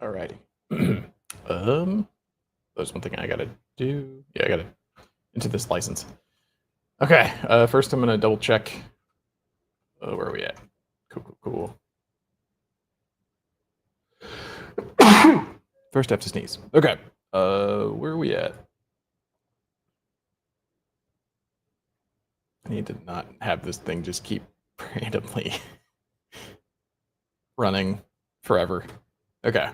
Alrighty. There's one thing I gotta do. Yeah, I gotta into this license. Okay. First, I'm gonna double check. Where are we at? Cool. First, I have to sneeze. Okay. Where are we at? I need to not have this thing just keep randomly running forever. Okay.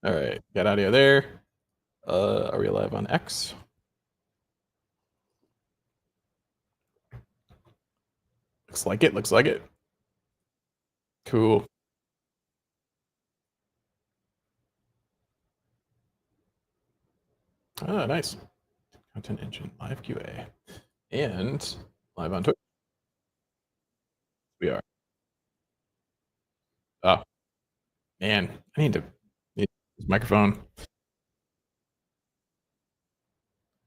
All right. Got audio there. Are we live on X? Looks like it. Looks like it. Cool. Oh, nice. Content engine, live QA, and live on Twitch. We are. Oh man, I need this microphone.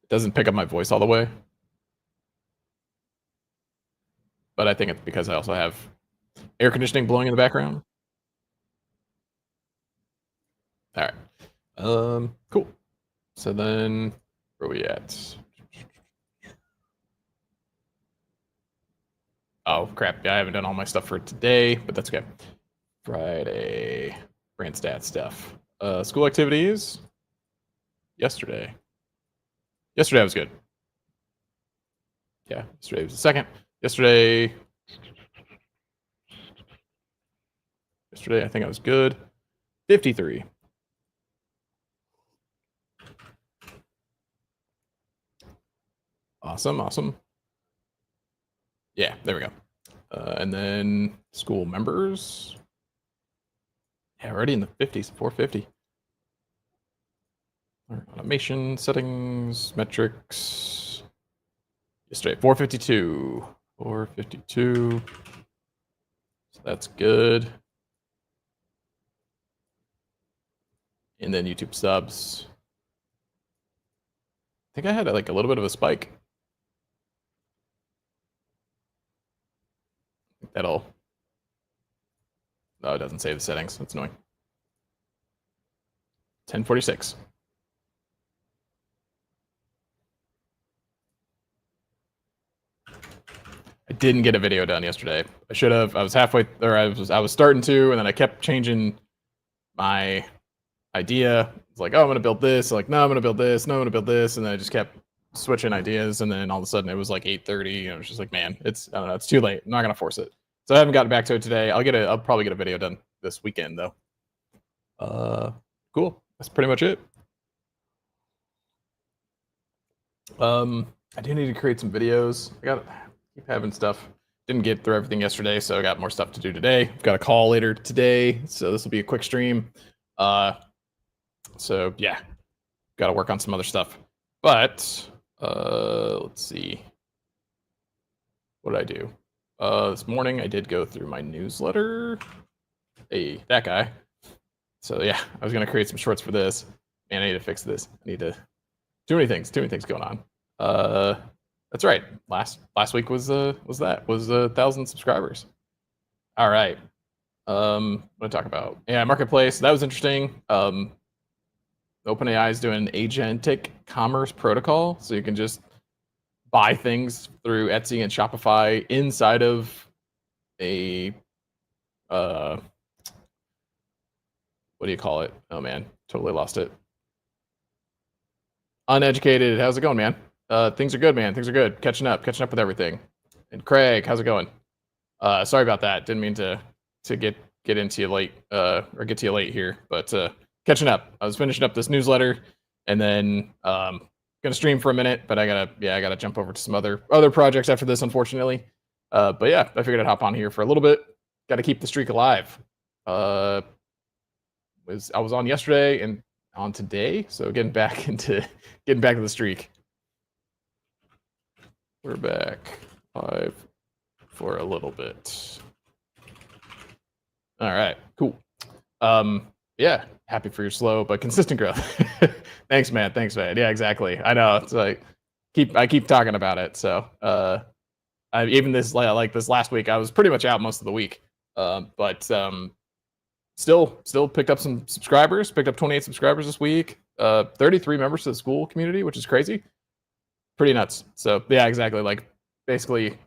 It doesn't pick up my voice all the way, but I think it's because I also have air conditioning blowing in the background. All right. Cool. So then, where are we at? Oh crap! Yeah, I haven't done all my stuff for today, but that's okay. Friday, brand stat stuff. School activities. Yesterday was good. Yeah, yesterday was the second. Yesterday, I think I was good. 53. Awesome. Yeah, there we go. And then school members. Yeah, already in the 50s, 450. Automation, settings, metrics. Yesterday, 452. 452. So that's good. And then YouTube subs. I think I had like a little bit of a spike. That'll. No, it doesn't save the settings. That's annoying. 1046. I didn't get a video done yesterday. I should have. I was halfway, or I was starting to, and then I kept changing my idea. It's like, oh, I'm gonna build this. Like, no, I'm gonna build this. No, I'm gonna build this, and then I just kept switching ideas, and then all of a sudden it was like 8:30, and I was just like, man, I don't know, it's too late. I'm not gonna force it. So I haven't gotten back to it today. I'll probably get a video done this weekend though. Cool. That's pretty much it. I do need to create some videos. I got keep having stuff. Didn't get through everything yesterday, so I got more stuff to do today. Got a call later today, so this will be a quick stream. So yeah, got to work on some other stuff. But let's see. What did I do? This morning I did go through my newsletter. Hey, that guy. So yeah, I was gonna create some shorts for this. Man, I need to fix this. I need to too many things going on. That's right. Last week was 1,000 subscribers. All right. What to talk about? Yeah, marketplace. That was interesting. OpenAI is doing an agentic commerce protocol, so you can just buy things through Etsy and Shopify inside of a what do you call it? Oh man, totally lost it. Uneducated. How's it going, man? Things are good, man. Things are good. Catching up with everything. And Craig, how's it going? Sorry about that. Didn't mean to get into you late or get to you late here, but catching up. I was finishing up this newsletter, and then gonna stream for a minute, but I gotta jump over to some other projects after this, unfortunately. But yeah, I figured I'd hop on here for a little bit. Got to keep the streak alive. I was on yesterday and on today, so getting back to the streak. We're back live for a little bit. All right, cool. Yeah, happy for your slow but consistent growth. Thanks, man. Yeah, exactly. I know. It's like I keep talking about it. So even this last week, I was pretty much out most of the week. But still picked up some subscribers. Picked up 28 subscribers this week. 33 members to the Skool community, which is crazy. Pretty nuts. So yeah, exactly. Like basically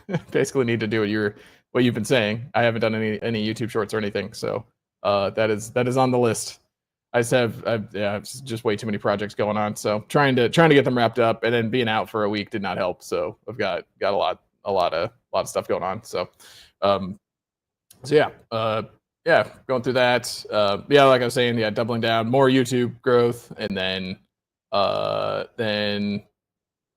need to do what you've been saying. I haven't done any YouTube shorts or anything, so that is on the list. I just have just way too many projects going on, so trying to get them wrapped up, and then being out for a week did not help. So I've got a lot of stuff going on. So yeah, going through that. Yeah, like I was saying, yeah, doubling down, more YouTube growth, and then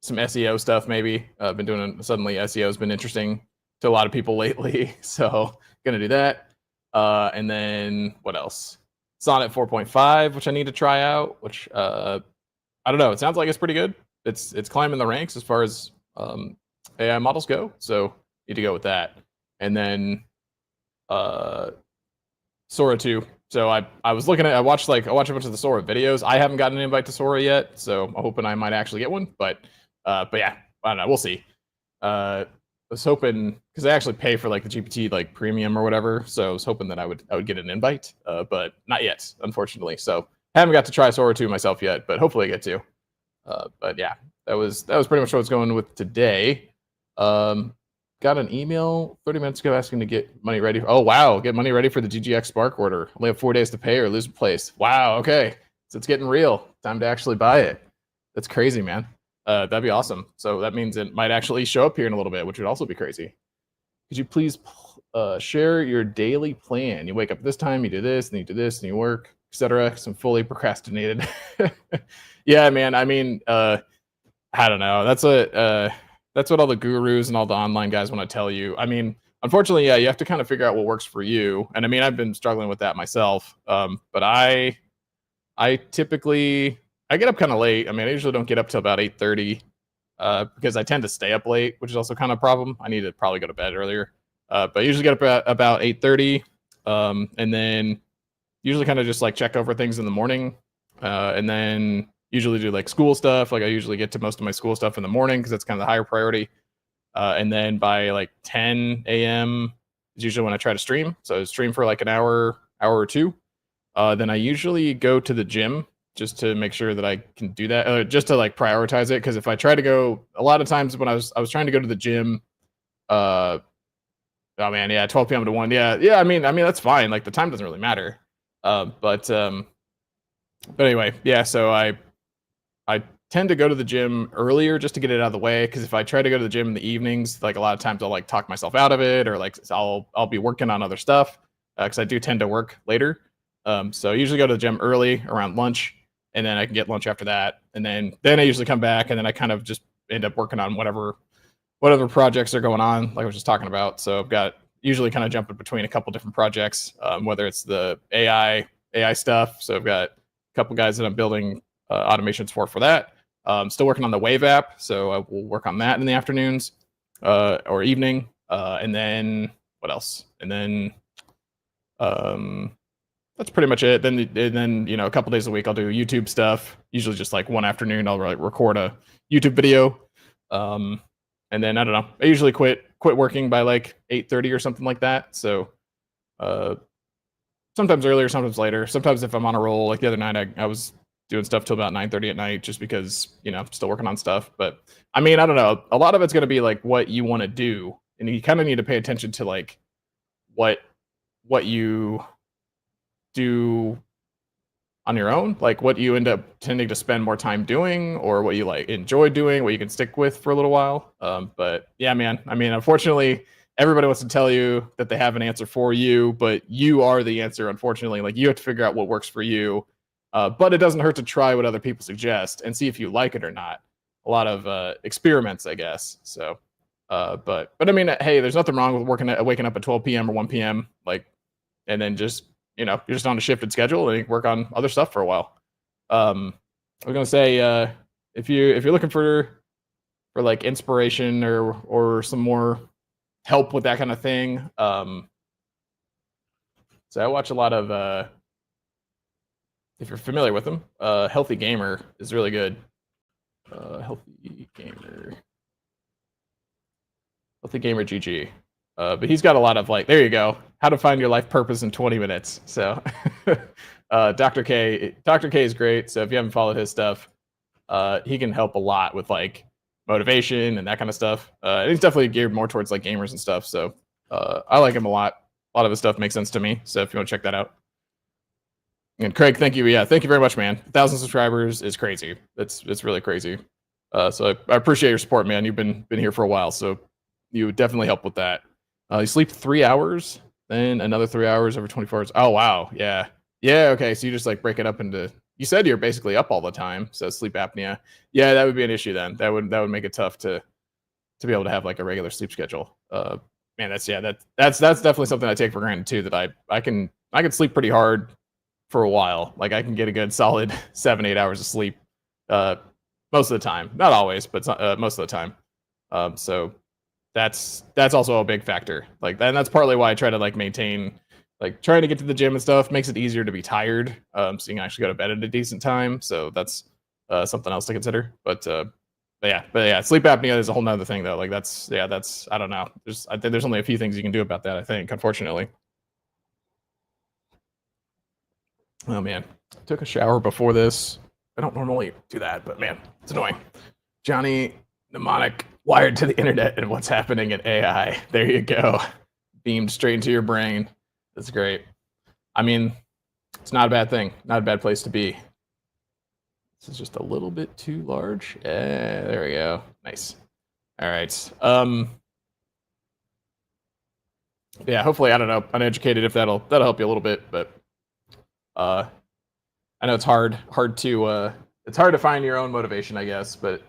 some SEO stuff maybe. I've been doing suddenly SEO has been interesting to a lot of people lately, so gonna do that. And then what else? Sonnet 4.5, which I need to try out. Which I don't know. It sounds like it's pretty good. It's climbing the ranks as far as AI models go. So need to go with that. And then Sora 2. So I was looking at I watched a bunch of the Sora videos. I haven't gotten an invite to Sora yet, so I'm hoping I might actually get one. But yeah, I don't know. We'll see. I was hoping because I actually pay for like the GPT like premium or whatever, so I was hoping that I would get an invite, but not yet, unfortunately. So haven't got to try Sora 2 myself yet, but hopefully I get to. But yeah, that was pretty much what I was going with today. Got an email 30 minutes ago asking to get money ready. Oh wow, get money ready for the GGX Spark order. Only have 4 days to pay or lose place. Wow, okay, so it's getting real. Time to actually buy it. That's crazy, man. That'd be awesome. So that means it might actually show up here in a little bit, which would also be crazy. Could you please share your daily plan? You wake up this time, you do this, and you do this, and you work, etc. Because I'm fully procrastinated. Yeah, man. I mean, I don't know. That's what all the gurus and all the online guys want to tell you. I mean, unfortunately, yeah, you have to kind of figure out what works for you. And I mean, I've been struggling with that myself. But I typically I get up kind of late. I mean, I usually don't get up till about 8:30 because I tend to stay up late, which is also kind of a problem. I need to probably go to bed earlier. But I usually get up about 8:30, and then usually kind of just like check over things in the morning, and then usually do like school stuff. Like I usually get to most of my school stuff in the morning because that's kind of the higher priority. And then by like 10 a.m. is usually when I try to stream. So I stream for like an hour or two. Then I usually go to the gym just to make sure that I can do that, just to like prioritize it. Because if I try to go, a lot of times when I was trying to go to the gym, oh man, yeah, 12 p.m. to 1, yeah. I mean that's fine. Like the time doesn't really matter. But anyway, yeah. So I tend to go to the gym earlier just to get it out of the way. Because if I try to go to the gym in the evenings, like a lot of times I'll like talk myself out of it, or like I'll be working on other stuff because I do tend to work later. So I usually go to the gym early around lunch, and then I can get lunch after that, and then I usually come back, and then I kind of just end up working on whatever projects are going on, like I was just talking about. So I've got usually kind of jumping between a couple different projects, whether it's the AI stuff. So I've got a couple guys that I'm building automations for that. Still working on the Wave app, so I will work on that in the afternoons or evening. And then what else? And then that's pretty much it. Then a couple days a week I'll do YouTube stuff. Usually just like one afternoon I'll like record a YouTube video. And then I don't know. I usually quit working by like 8:30 or something like that. So sometimes earlier, sometimes later. Sometimes if I'm on a roll, like the other night I was doing stuff till about 9:30 at night just because, I'm still working on stuff. But I mean, I don't know. A lot of it's going to be like what you want to do, and you kind of need to pay attention to like what you do on your own, like what you end up tending to spend more time doing, or what you like enjoy doing, what you can stick with for a little while. But yeah, man, I mean, unfortunately, everybody wants to tell you that they have an answer for you, but you are the answer. Unfortunately, like you have to figure out what works for you. But it doesn't hurt to try what other people suggest and see if you like it or not. A lot of experiments, I guess. So, but I mean, hey, there's nothing wrong with waking up at 12 p.m. or 1 p.m. like, and then just you're just on a shifted schedule and you work on other stuff for a while. I was gonna say, if you're looking for like inspiration or some more help with that kind of thing, so I watch a lot of if you're familiar with them, Healthy Gamer is really good. Healthy Gamer GG. But he's got a lot of like, there you go, how to find your life purpose in 20 minutes. So Dr. K is great. So if you haven't followed his stuff, he can help a lot with like motivation and that kind of stuff. And he's definitely geared more towards like gamers and stuff. So I like him a lot. A lot of his stuff makes sense to me. So if you want to check that out. And Craig, thank you. Yeah, thank you very much, man. 1,000 subscribers is crazy. It's really crazy. So I appreciate your support, man. You've been here for a while, so you would definitely help with that. You sleep 3 hours, then another 3 hours over 24 hours. Oh wow, yeah, yeah. Okay, so you just like break it up into. You said you're basically up all the time, so sleep apnea. Yeah, that would be an issue then. That would make it tough to be able to have like a regular sleep schedule. Man, that's definitely something I take for granted too. That I can sleep pretty hard for a while. Like I can get a good solid 7-8 hours of sleep most of the time. Not always, but most of the time. So that's also a big factor. Like, and that's partly why I try to like maintain, like trying to get to the gym and stuff makes it easier to be tired. So you can actually go to bed at a decent time. So that's something else to consider. But yeah, sleep apnea is a whole nother thing though. Like that's I don't know. I think there's only a few things you can do about that. I think, unfortunately. Oh man, I took a shower before this. I don't normally do that, but man, it's annoying. Johnny Mnemonic wired to the internet and what's happening in AI. There you go. Beamed straight into your brain. That's great. I mean, it's not a bad thing. Not a bad place to be. This is just a little bit too large. There we go. Nice. All right. Yeah, hopefully, I don't know, uneducated if that'll help you a little bit, but I know it's hard to find your own motivation, I guess, but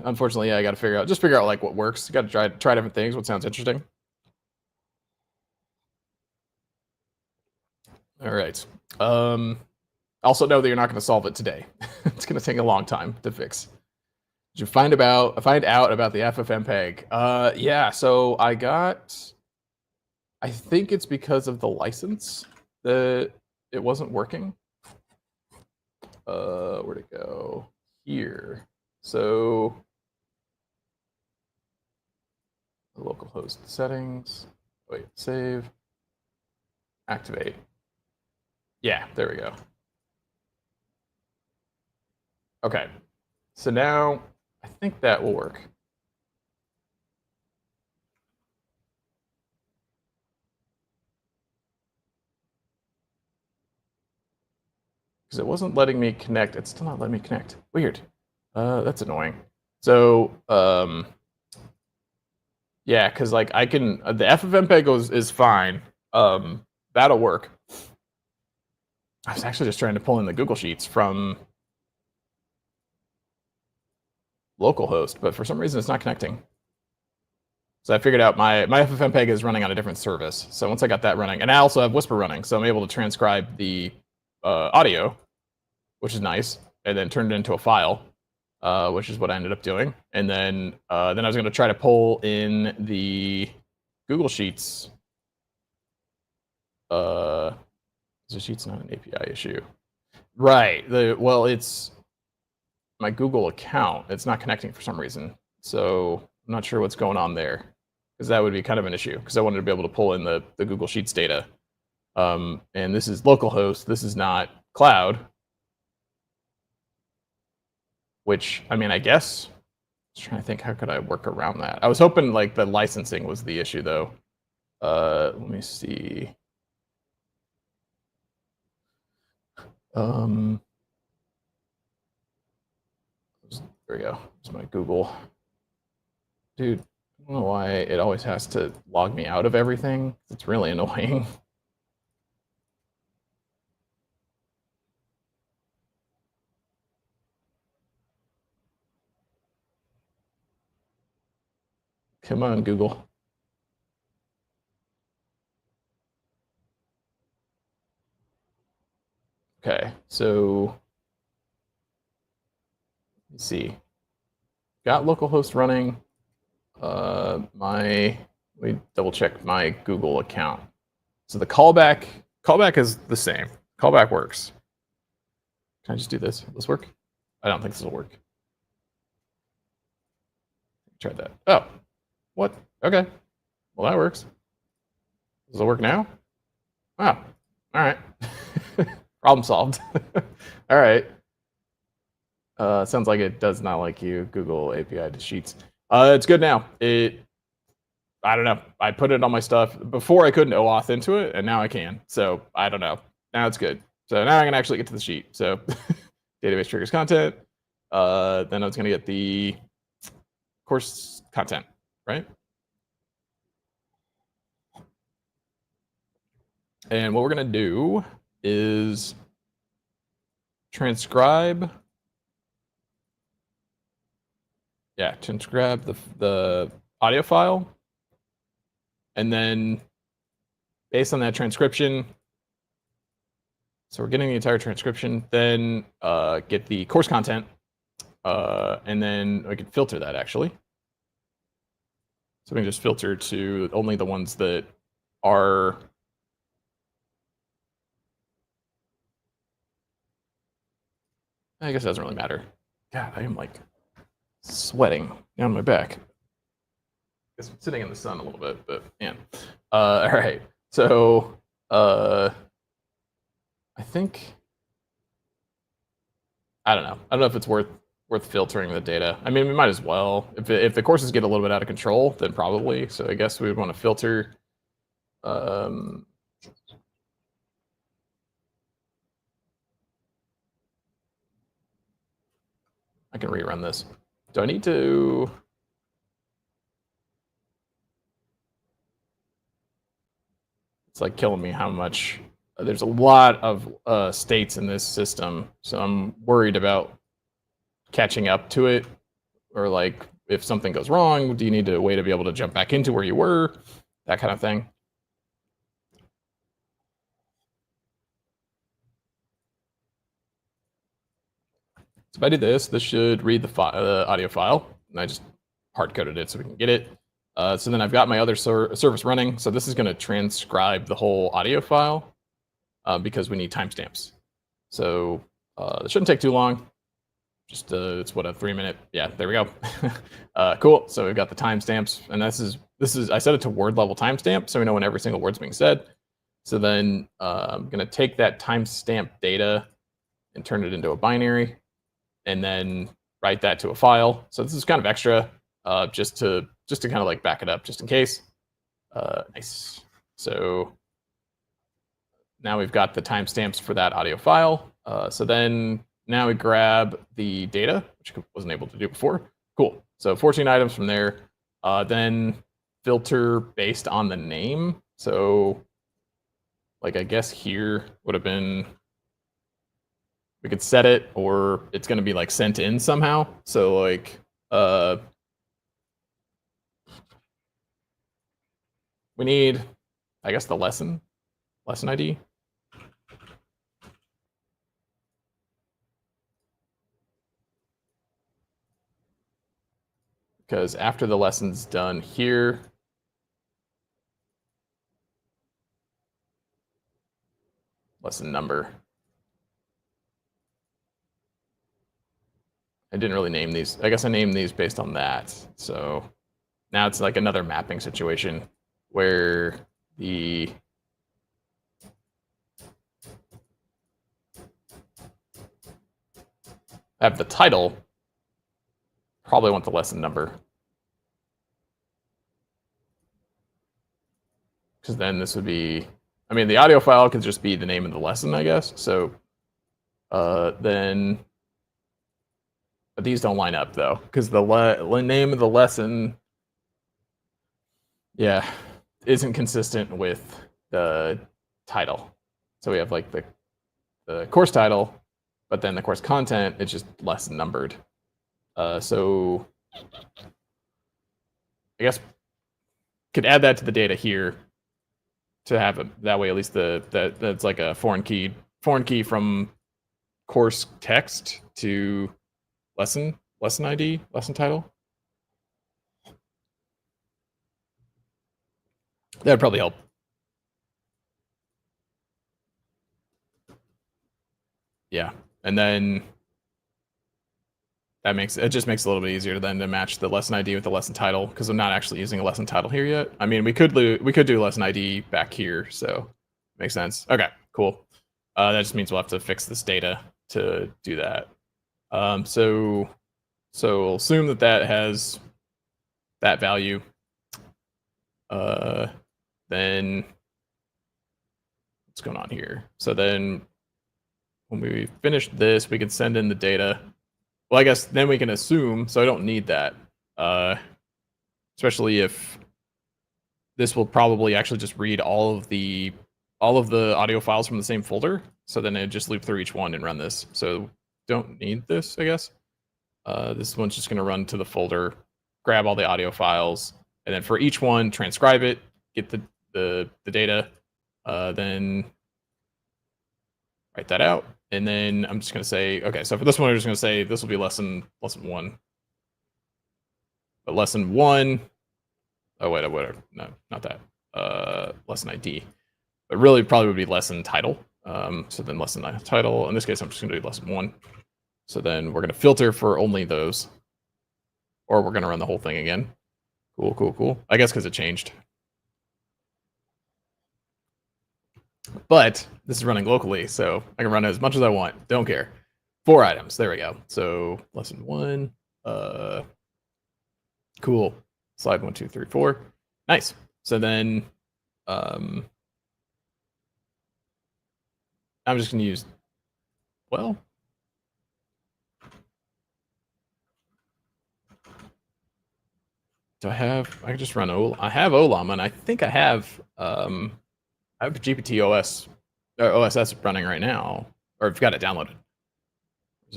unfortunately, I gotta figure out like what works. You gotta try different things, what sounds interesting. All right. Also know that you're not gonna solve it today. It's gonna take a long time to fix. Did you find out about the FFmpeg? Yeah, so I think it's because of the license that it wasn't working. Where'd it go? Here. So localhost settings. Wait, save. Activate. Yeah, there we go. Okay. So now I think that will work. Because it wasn't letting me connect. It's still not letting me connect. Weird. That's annoying. So, yeah, because like I can the FFmpeg is fine. That'll work. I was actually just trying to pull in the Google Sheets from localhost, but for some reason it's not connecting. So I figured out my FFmpeg is running on a different service. So once I got that running, and I also have Whisper running, so I'm able to transcribe the audio, which is nice, and then turn it into a file, which is what I ended up doing. And then I was going to try to pull in the Google Sheets. The Sheets not an API issue, right? It's my Google account. It's not connecting for some reason, so I'm not sure what's going on there. Because that would be kind of an issue. Because I wanted to be able to pull in the Google Sheets data, and this is localhost. This is not cloud. Which, I mean, I guess, I was trying to think, how could I work around that? I was hoping like the licensing was the issue though. Let me see. There we go. It's my Google. Dude, I don't know why it always has to log me out of everything. It's really annoying. Come on, Google. Okay, so let's see. Got localhost running. Let me double check my Google account. So the callback is the same. Callback works. Can I just do this? Will this work? I don't think this will work. Try that. Oh, what? Okay. Well, that works. Does it work now? Wow. All right. Problem solved. All right. Sounds like it does not like you. Google API to Sheets. It's good now. I don't know. I put it on my stuff before. I couldn't OAuth into it, and now I can. So I don't know. Now it's good. So now I can actually get to the sheet. So database triggers content. Then I was going to get the course content, right? And what we're going to do is transcribe. Yeah, transcribe the audio file. And then based on that transcription, so we're getting the entire transcription, then get the course content, and then we can filter that actually. So we can just filter to only the ones that are I guess it doesn't really matter. God, I am like sweating down my back. I guess I'm sitting in the sun a little bit, but man. All right. So I think I don't know. I don't know if it's worth filtering the data. I mean, we might as well. If the courses get a little bit out of control, then probably. So I guess we would want to filter. I can rerun this. Do I need to? It's like killing me how much. There's a lot of states in this system, so I'm worried about catching up to it, or like if something goes wrong, do you need a way to be able to jump back into where you were, that kind of thing. So if I do this, this should read the audio file, and I just hard coded it so we can get it. So then I've got my other service running. So this is going to transcribe the whole audio file because we need timestamps. So it shouldn't take too long. Just it's what, a 3-minute. Yeah, there we go. Cool. So we've got the timestamps, and this is I set it to word level timestamp, so we know when every single word's being said. So then I'm going to take that timestamp data and turn it into a binary, and then write that to a file. So this is kind of extra, just to kind of like back it up, just in case. Nice. So now we've got the timestamps for that audio file. So then now we grab the data, which I wasn't able to do before. Cool. So 14 items from there. Then filter based on the name. So like, I guess here would have been, we could set it, or it's going to be like sent in somehow. So like, we need, I guess, the lesson ID. Because after the lesson's done here, lesson number. I didn't really name these. I guess I named these based on that. So now it's like another mapping situation where I have the title, probably want the lesson number. Because then this would be, I mean, the audio file could just be the name of the lesson, I guess. So then, but these don't line up though, because the name of the lesson, yeah, isn't consistent with the title. So we have like the course title, but then the course content, it's just lesson numbered. So I guess could add that to the data here to have it that way. At least that's like a foreign key from course text to lesson ID, lesson title. That'd probably help. Yeah, and then it just makes it a little bit easier then to match the lesson ID with the lesson title, because I'm not actually using a lesson title here yet. I mean, we could do lesson ID back here. So Makes sense. Okay, cool. That just means we'll have to fix this data to do that. So we'll assume that that has that value. Then what's going on here? So then when we finish this, we can send in the data. Well, I guess then we can assume, so I don't need that. Especially if this will probably actually just read all of the audio files from the same folder. So then it just loop through each one and run this. So don't need this, I guess. This one's just going to run to the folder, grab all the audio files, and then for each one, transcribe it, get the data, then write that out. And then I'm just going to say, okay, so for this one, I'm just going to say this will be lesson 1. But lesson 1, oh, wait, no, not that. Lesson ID. But really, probably would be lesson title. So then lesson title. In this case, I'm just going to do lesson 1. So then we're going to filter for only those. Or we're going to run the whole thing again. Cool. I guess because it changed. But this is running locally, so I can run it as much as I want. Don't care. 4 items. There we go. So lesson 1. Cool. Slide 1, 2, 3, 4. Nice. So then I'm just going to use, well, do I can just run I have Olama, and I think I have GPT OS or OSS running right now, or I've got it downloaded.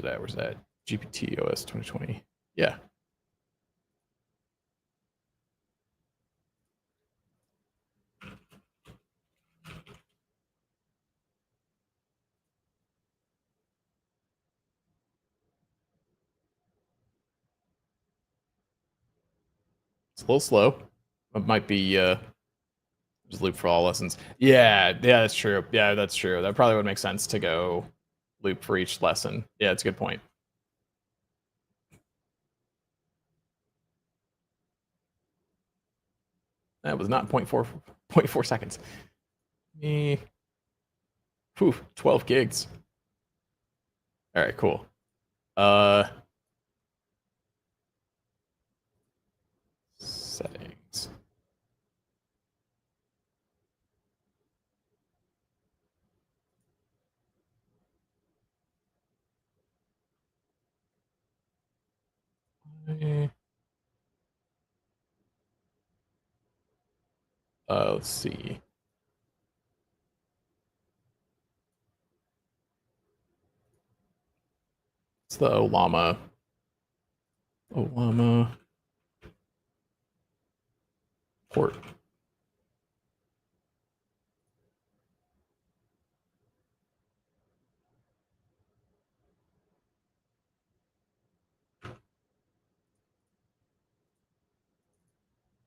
Where's that? GPT OS 2020. Yeah. It's a little slow. It might be just loop for all lessons. Yeah, that's true. Yeah, that's true. That probably would make sense to go loop for each lesson. Yeah, it's a good point. That was not 0.4 seconds. Whew, 12 gigs. All right, cool. Settings. Let's see. It's the Olama port.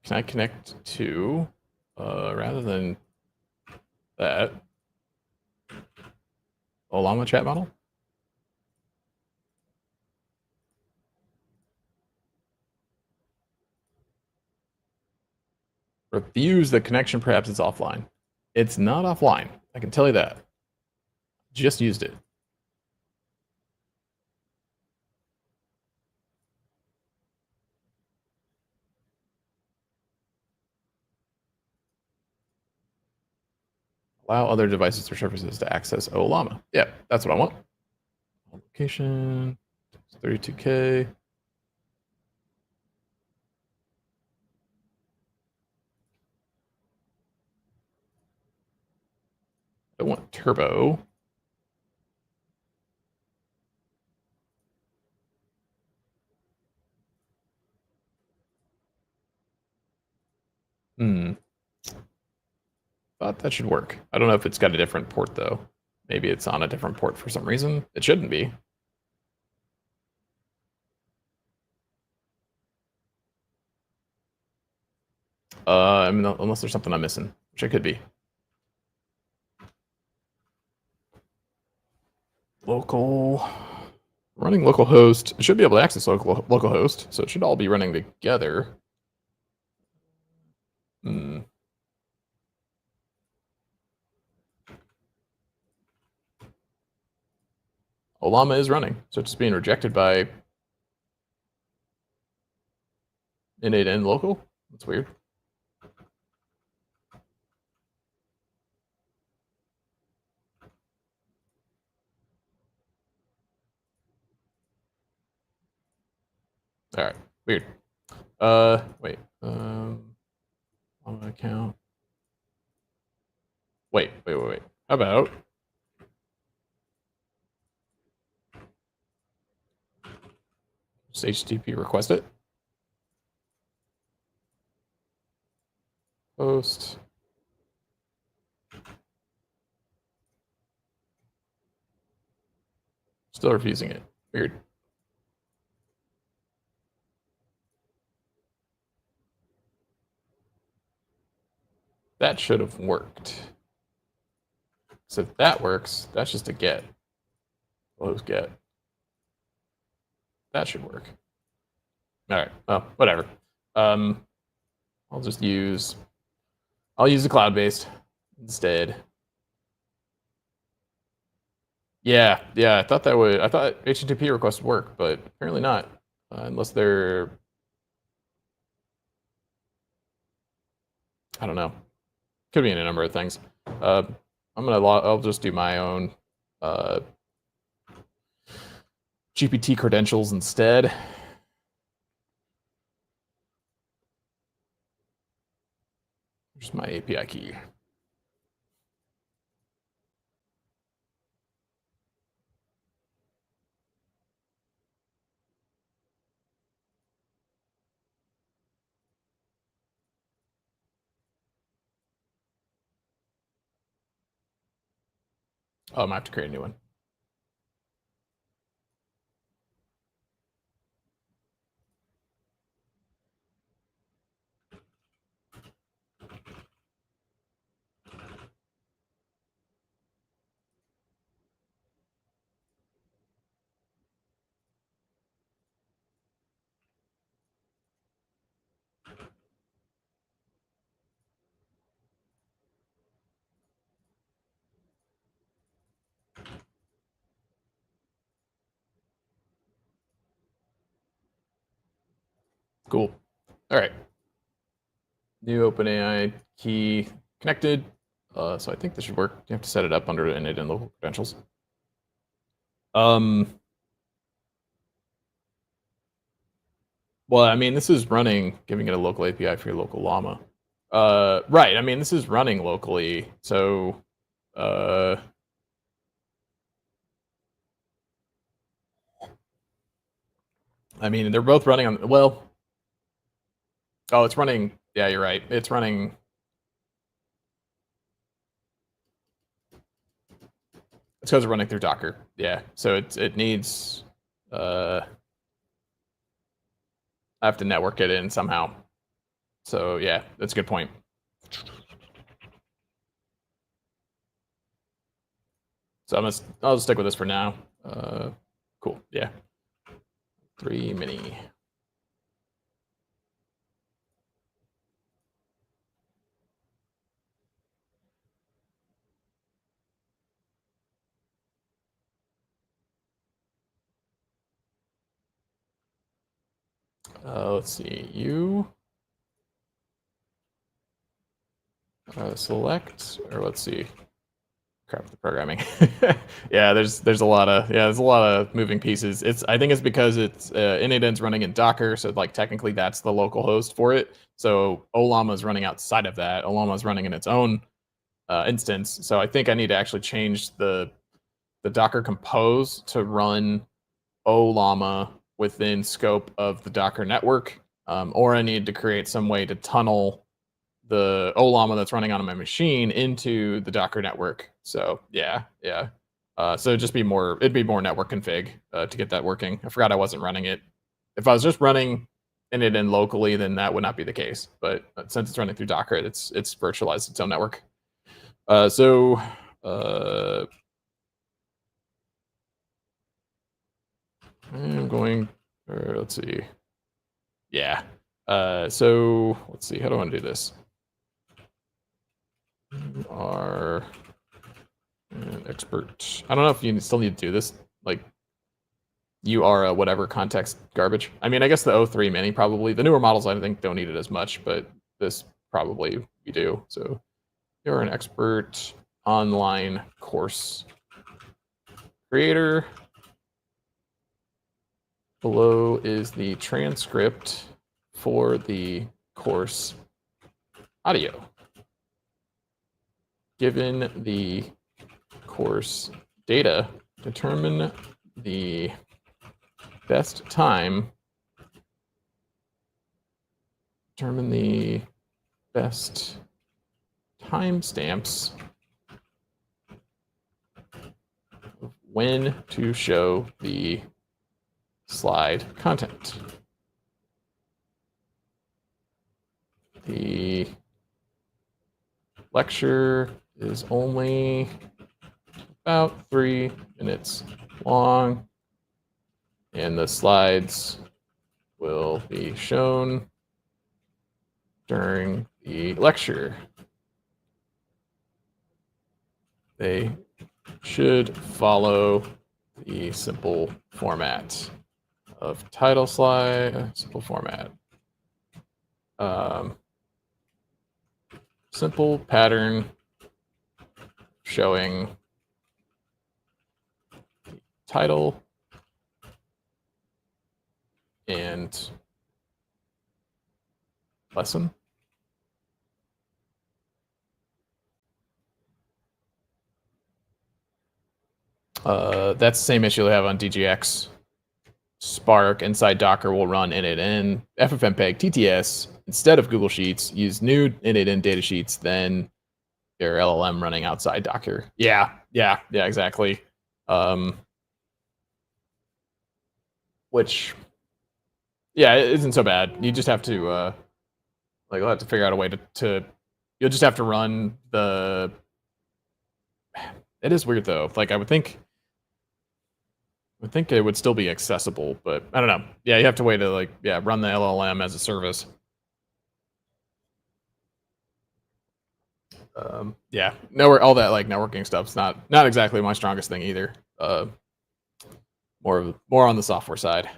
Can I connect to, rather than that, Olama chat model? Refuse the connection, perhaps it's offline. It's not offline. I can tell you that. Just used it. Allow other devices or services to access Olama. Yeah, that's what I want. Location, 32K. I want turbo. But that should work. I don't know if it's got a different port though. Maybe it's on a different port for some reason. It shouldn't be. I mean, unless there's something I'm missing, which it could be. Local, running localhost. It should be able to access localhost, so it should all be running together. Olama is running, so it's just being rejected by n8n local. That's weird. All right, weird. Wait. On my account. Wait. How about just HTTP request it? Post. Still refusing it. Weird. That should have worked. So if that works, that's just a get. Close get. That should work. All right. Well, whatever. I'll use the cloud-based instead. Yeah. I thought HTTP requests work, but apparently not, unless they're, I don't know. Could be in a number of things. I'll just do my own GPT credentials instead. Here's my API key. Oh, I might have to create a new one. Cool. All right. New OpenAI key connected. So I think this should work. You have to set it up under n8n local credentials. Well, I mean, this is running, giving it a local API for your local llama. Right. I mean, this is running locally, so I mean, they're both running on. Well, oh, it's running. Yeah, you're right. It's running. It's because it's running through Docker. Yeah, so it needs. I have to network it in somehow. So yeah, that's a good point. So I'll just stick with this for now. Cool. Yeah. 3 mini. Let's see. You select, or let's see. Crap, the programming. Yeah, there's a lot of moving pieces. I think it's because it's n8n's running in Docker, so like technically that's the local host for it. So Olama is running outside of that. Olama is running in its own instance. So I think I need to actually change the Docker compose to run Olama within scope of the Docker network, or I need to create some way to tunnel the Olama that's running on my machine into the Docker network. So yeah. So it'd be more network config to get that working. I forgot I wasn't running it. If I was just running n8n locally, then that would not be the case. But since it's running through Docker, it's virtualized its own network. I'm going, let's see. Yeah. So let's see. How do I want to do this? You are an expert. I don't know if you still need to do this like You are a whatever context garbage. I mean, I guess the O3 Mini probably. The newer models I think don't need it as much, but this probably we do. So you're an expert online course creator. Below is the transcript for the course audio. Given the course data, determine the best time. Determine the best timestamps of when to show the slide content. The lecture is only about 3 minutes long, and the slides will be shown during the lecture. They should follow the simple format of title slide, simple format. Simple pattern showing title and lesson. That's the same issue they have on DGX. Spark inside Docker will run n8n, FFmpeg, TTS instead of Google Sheets. Use new n8n datasheets, then your LLM running outside Docker. Yeah, exactly. Which, yeah, it isn't so bad. You just have to, like, you'll have to figure out a way to you'll just have to run the. It is weird though. Like, I would think it would still be accessible, but I don't know. Yeah, you have to wait to run the LLM as a service. Yeah, all that like networking stuff's not exactly my strongest thing either. More on the software side.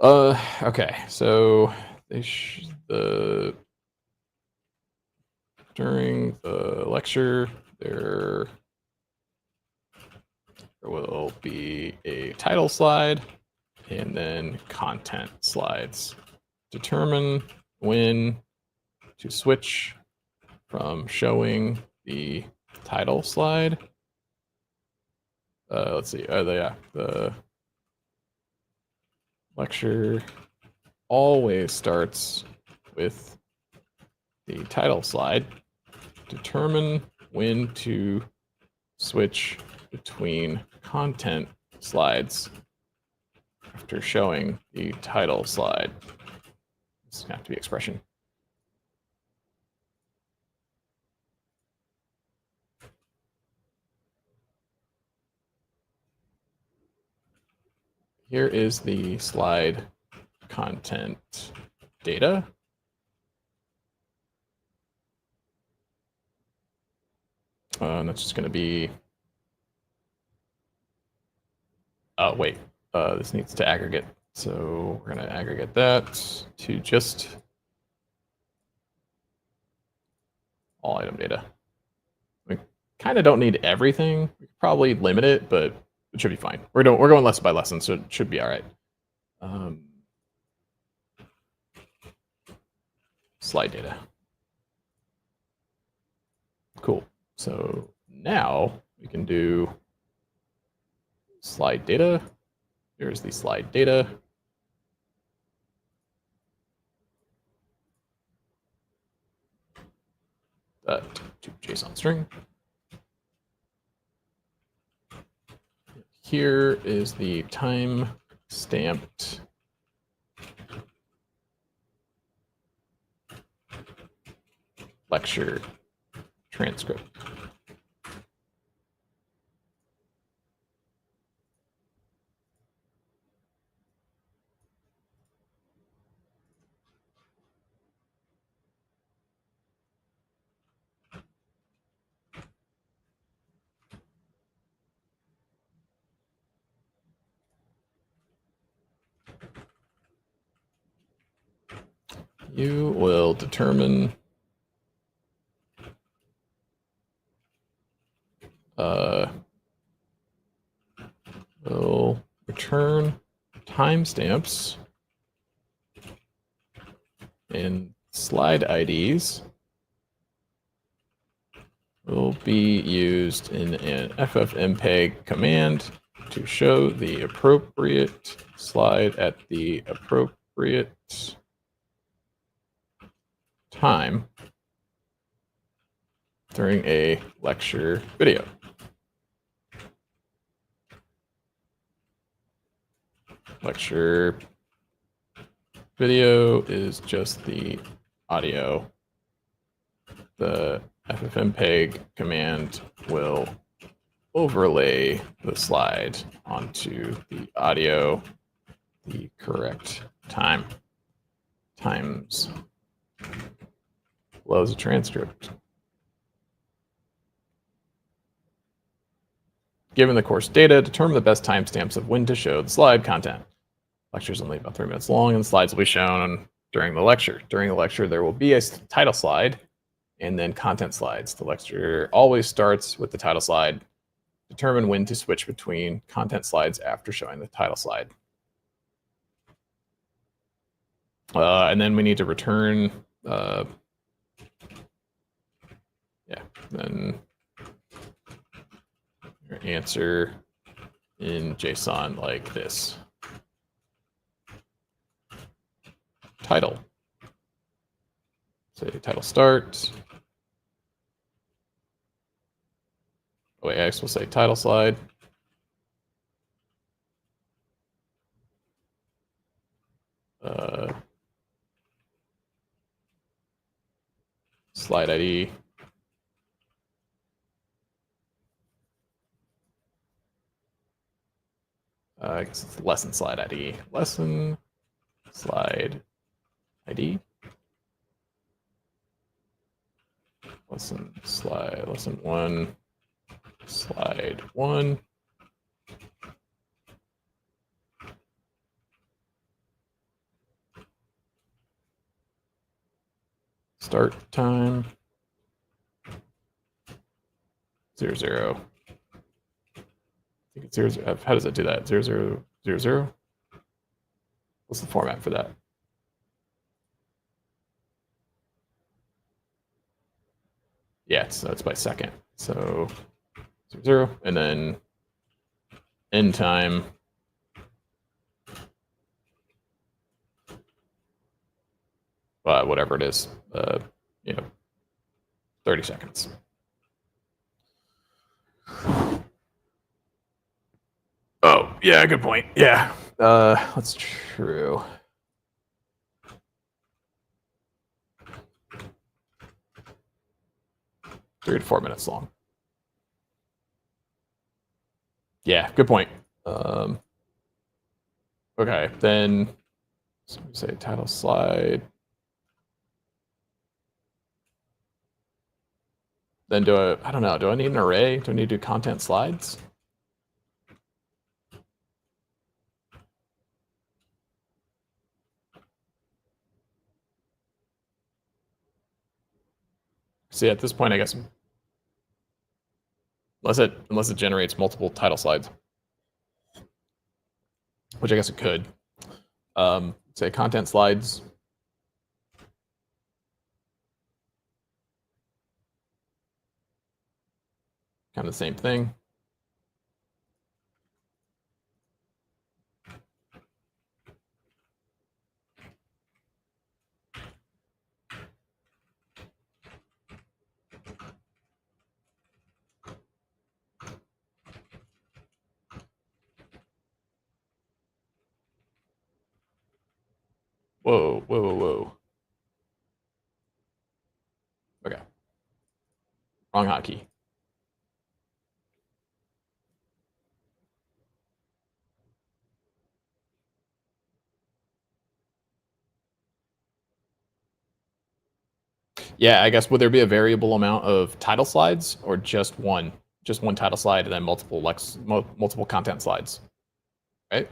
Okay, so during the lecture there will be a title slide and then content slides. Determine when to switch from showing the title slide. Let's see. The lecture always starts with the title slide. Determine when to switch between content slides after showing the title slide. This has to be expression. Here is the slide content data. And that's just going to be. Oh, wait. This needs to aggregate. So we're going to aggregate that to just all item data. We kind of don't need everything. We could probably limit it, but it should be fine. We're going lesson by lesson, so it should be all right. Slide data. Cool. So now we can do slide data. Here's the slide data. To JSON string. Here is the time stamped lecture transcript. You will determine will return timestamps and slide IDs will be used in an ffmpeg command to show the appropriate slide at the appropriate time during a lecture video. Lecture video is just the audio. The ffmpeg command will overlay the slide onto the audio the correct times below the transcript. Given the course data, determine the best timestamps of when to show the slide content. Lecture is only about 3 minutes long, and slides will be shown during the lecture. During the lecture, there will be a title slide and then content slides. The lecture always starts with the title slide. Determine when to switch between content slides after showing the title slide. And then we need to return, then your answer in JSON like this. Title. Say title start. Oh, wait, I guess we'll say title slide. Slide ID. I guess it's lesson slide ID. Lesson slide ID. Lesson 1, slide 1. Start time 00. I think it's 00. How does it do that? 0000? What's the format for that? Yeah, it's by second. So 00, and then end time. Whatever it is, 30 seconds. Oh, yeah, good point. Yeah, that's true. Three to 4 minutes long. Yeah, good point. Okay, then so we say title slide. Then I don't know, do I need an array? Do I need to do content slides? See, at this point, I guess, unless it generates multiple title slides, which I guess it could. Say content slides. Kind of the same thing. Whoa. Okay. Wrong hotkey. Yeah, I guess, would there be a variable amount of title slides or just one? Just one title slide and then multiple content slides, right?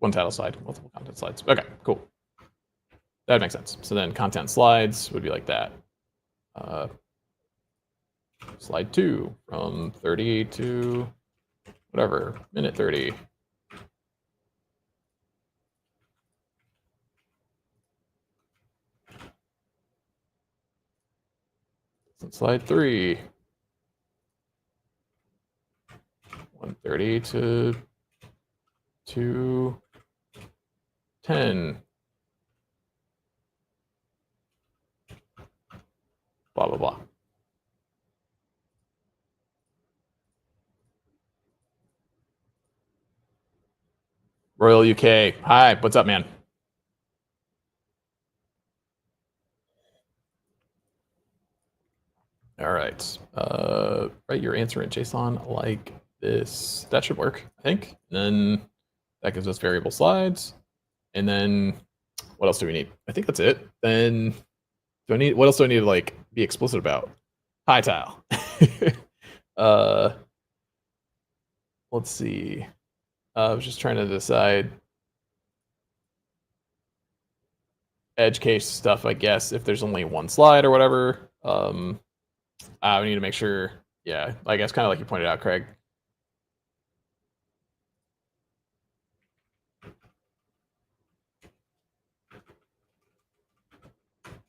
One title slide, multiple content slides. Okay, cool. That makes sense. So then content slides would be like that. Slide 2 from 30 to whatever, minute 30. Slide 3. 130 to 210. Blah, blah, blah. Royal UK. Hi, what's up, man? All right. Write your answer in JSON like this. That should work, I think. And then that gives us variable slides. And then what else do we need? I think that's it. Then what else do I need to like be explicit about? Hi tile. Let's see. I was just trying to decide edge case stuff, I guess, if there's only one slide or whatever. I need to make sure, yeah, I guess kind of like you pointed out, Craig.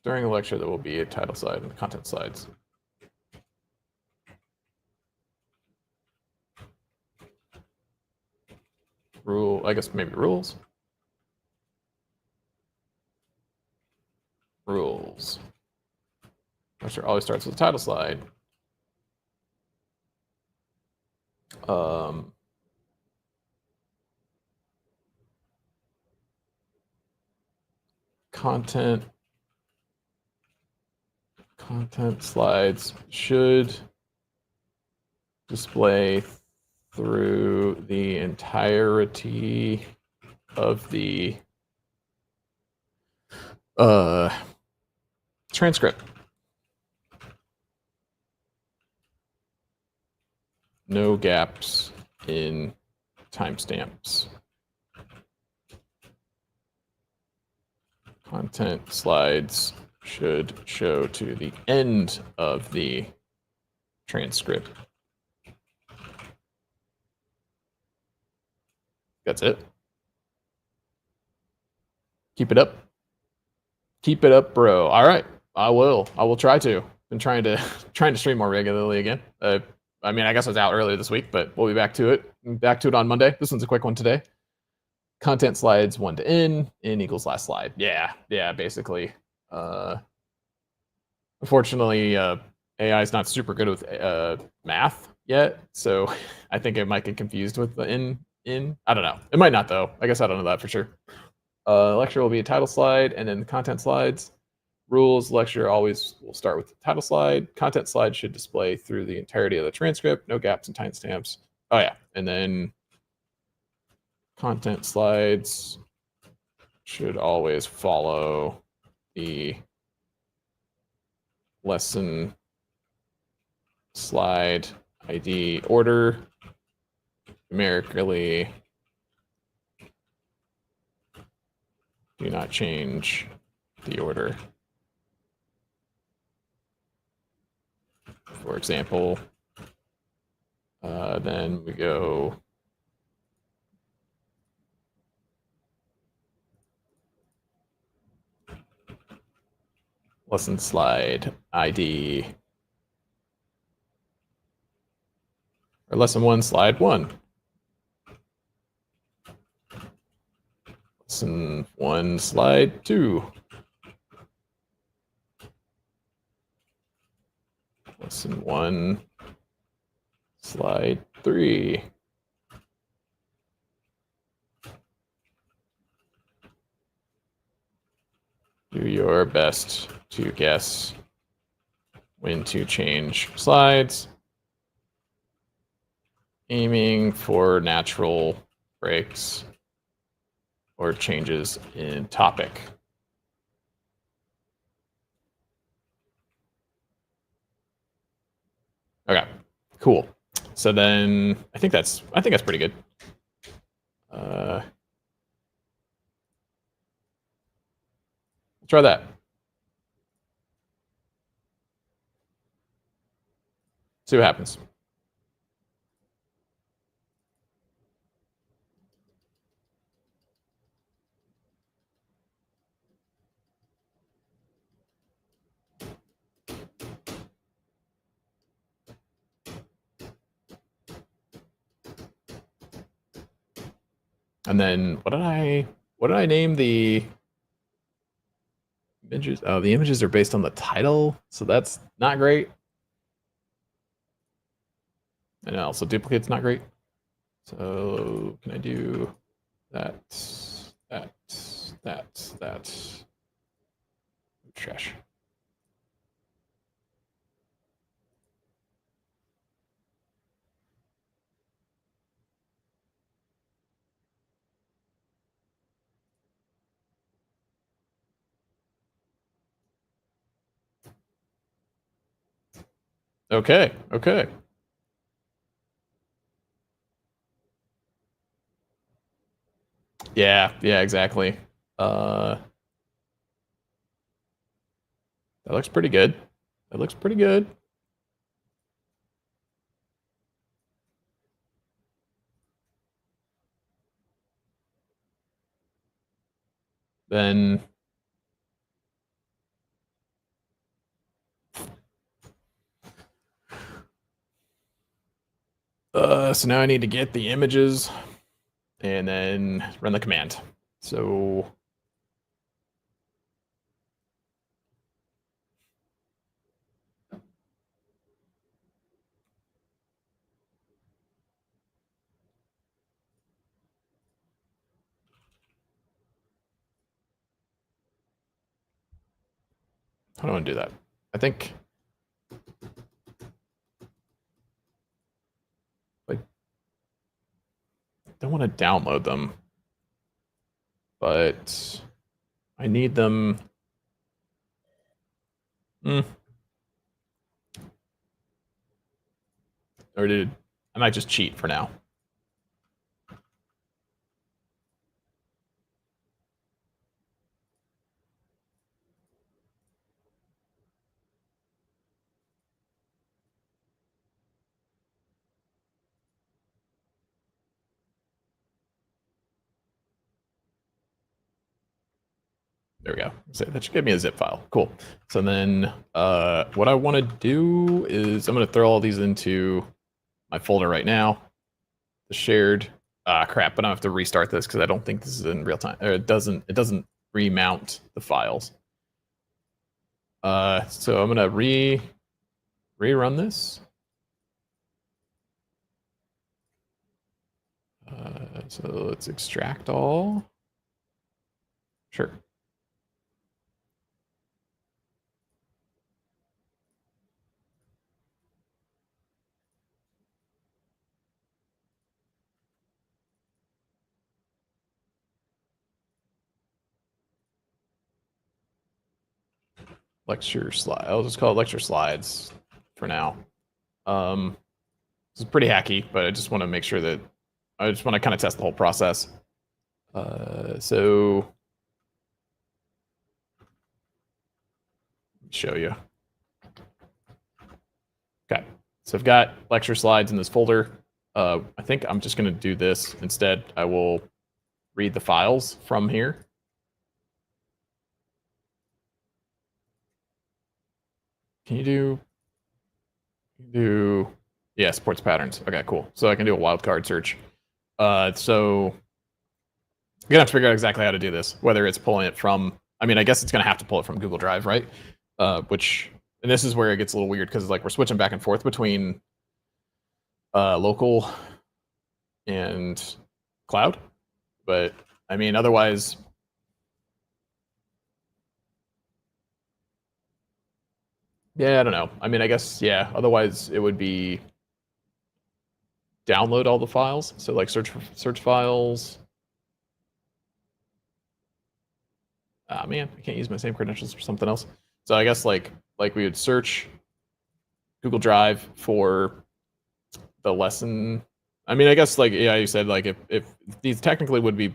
During the lecture, there will be a title slide and content slides. I guess maybe rules. Rules. Lecture always starts with a title slide. Content slides should display through the entirety of the transcript. No gaps in timestamps. Content slides should show to the end of the transcript. That's it. Keep it up. Keep it up, bro. All right, I will. I will try to. Been trying to stream more regularly again. I mean, I guess I was out earlier this week, but we'll be back to it. Back to it on Monday. This one's a quick one today. Content slides 1 to n equals last slide. Yeah, basically. Unfortunately, AI is not super good with math yet, so I think it might get confused with the in. I don't know. It might not though. I guess I don't know that for sure. Lecture will be a title slide and then the content slides. Rules, lecture always will start with the title slide. Content slide should display through the entirety of the transcript. No gaps and timestamps. Oh yeah, and then content slides should always follow the lesson slide ID order numerically. Do not change the order. For example, then we go lesson slide ID, or lesson 1 slide 1. Lesson 1 slide 2. Lesson 1 slide 3. Do your best to guess when to change slides. Aiming for natural breaks or changes in topic. Okay, cool. So then I think that's pretty good. Try that. See what happens. And then what did I name the images? Oh, the images are based on the title, so that's not great. And also duplicate's not great. So can I do that? Trash. Okay, okay. Yeah, yeah, exactly. That looks pretty good. That looks pretty good. Then so now I need to get the images and then run the command. So how do I want to do that? I think I don't want to download them, but I need them. Or did I might just cheat for now. There we go. So that should give me a zip file. Cool. So then what I want to do is I'm going to throw all these into my folder right now. The shared crap, but I don't have to restart this because I don't think this is in real time. Or it doesn't remount the files. So I'm gonna rerun this. So let's extract all. Sure. Lecture slide. I'll just call it lecture slides for now. This is pretty hacky, but I just want to make sure that I just want to kind of test the whole process. So show you. Okay, so I've got lecture slides in this folder. I think I'm just going to do this instead. I will read the files from here. Can you do yeah, sports patterns. Okay, cool. So I can do a wildcard search. So I'm gonna have to figure out exactly how to do this. Whether it's pulling it from, I mean, I guess it's gonna have to pull it from Google Drive, right? Which, and this is where it gets a little weird because like we're switching back and forth between local and cloud. But I mean, otherwise, yeah, I don't know. I mean, I guess yeah. Otherwise, it would be download all the files. So like search files. Ah man, I can't use my same credentials for something else. So I guess like we would search Google Drive for the lesson. I mean, I guess like yeah, you said like if these technically would be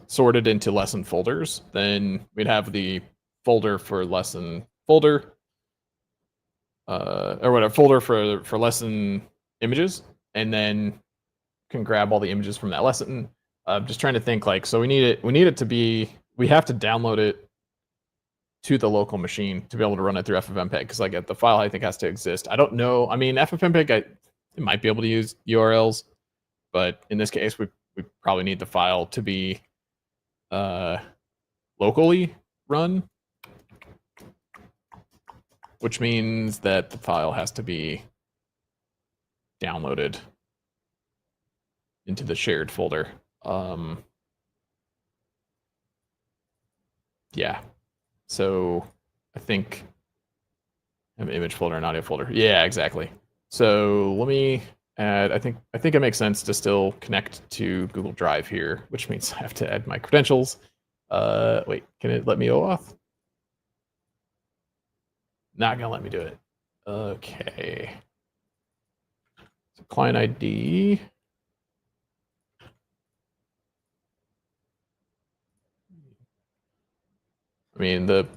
sorted into lesson folders, then we'd have the folder for lesson folder, or whatever, folder for lesson images, and then can grab all the images from that lesson. Just trying to think, like, so we need it to be, we have to download it to the local machine to be able to run it through FFmpeg, because like the file I think has to exist. I don't know. I mean, FFmpeg, it might be able to use URLs, but in this case, we probably need the file to be locally run, which means that the file has to be downloaded into the shared folder. Yeah. So I think I have an image folder and audio folder. Yeah, exactly. So let me add, I think it makes sense to still connect to Google Drive here, which means I have to add my credentials. Wait, can it let me OAuth? Not gonna let me do it. Okay. So client ID. I mean, the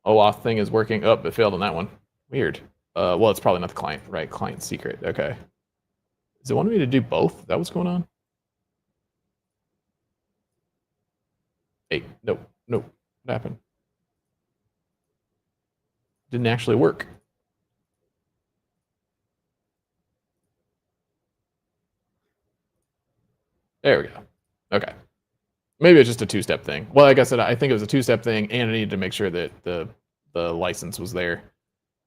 OAuth thing is working. Oh, it failed on that one. Weird. Well, it's probably not the client, right? Client secret. Okay. Does it want me to do both? Is that what's going on? Hey, no. What happened? Didn't actually work. There we go. Okay. Maybe it's just a two-step thing. Well, like I said, I think it was a two-step thing, and I needed to make sure that the license was there.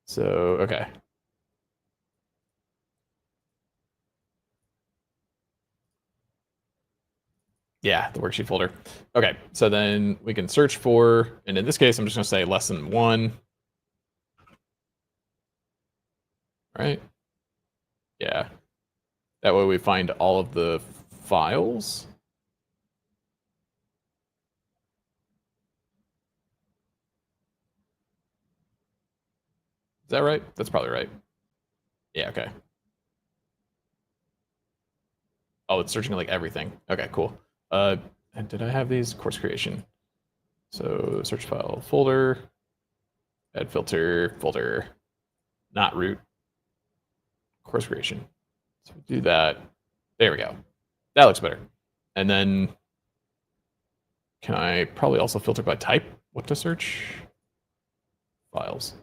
So, okay. Yeah, the worksheet folder. Okay, so then we can search for, and in this case, I'm just going to say lesson 1. Right? Yeah. That way we find all of the files. Is that right? That's probably right. Yeah, okay. Oh, it's searching like everything. Okay, cool. And did I have these? Course creation. So search file folder, add filter, folder, not root, course creation. So do that. There we go. That looks better. And then can I probably also filter by type? What to search? Files.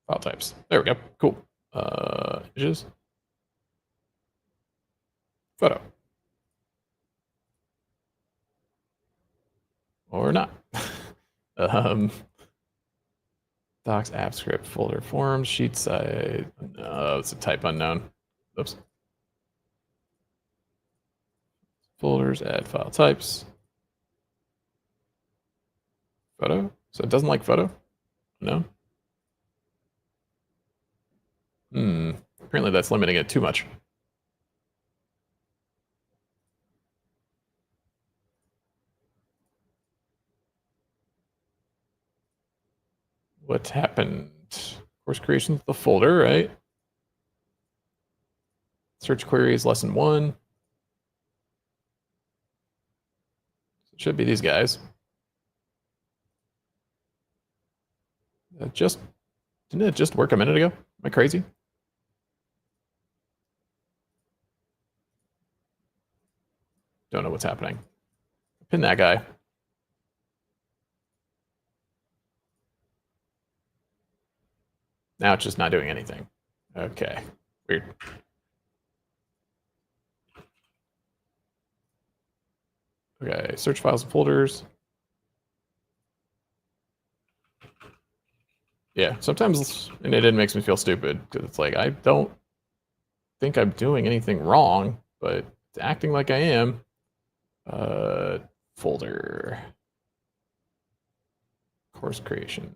File types. There we go. Cool. Images. Photo. Or not. Docs, app script, folder, forms, sheet size. No, it's a type unknown. Oops. Folders, add file types. Photo. So it doesn't like photo? No. Apparently that's limiting it too much. What happened? Course creation, the folder, right? Search queries, lesson 1. It should be these guys. Didn't it just work a minute ago? Am I crazy? Don't know what's happening. Pin that guy. Now it's just not doing anything. Okay, weird. Okay, search files and folders. Yeah, sometimes n8n makes me feel stupid because it's like I don't think I'm doing anything wrong, but it's acting like I am. Folder. Course creation.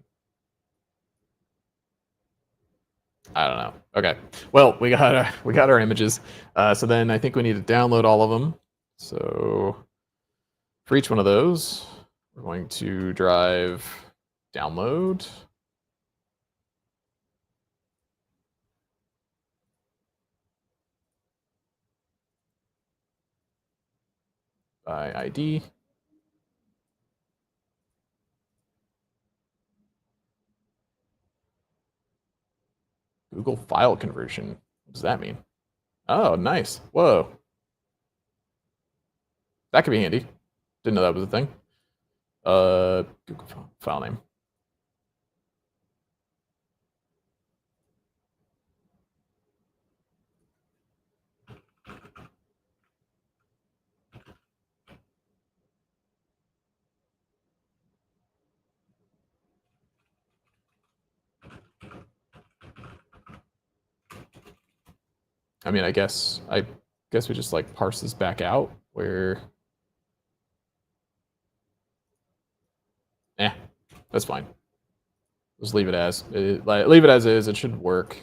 I don't know. Okay. Well, we got our images. So then I think we need to download all of them. So for each one of those, we're going to drive download. By ID. Google file conversion. What does that mean? Oh, nice. Whoa. That could be handy. Didn't know that was a thing. Google file name. I mean, I guess we just like parse this back out where. That's fine. Just leave it as leave it as is. It should work.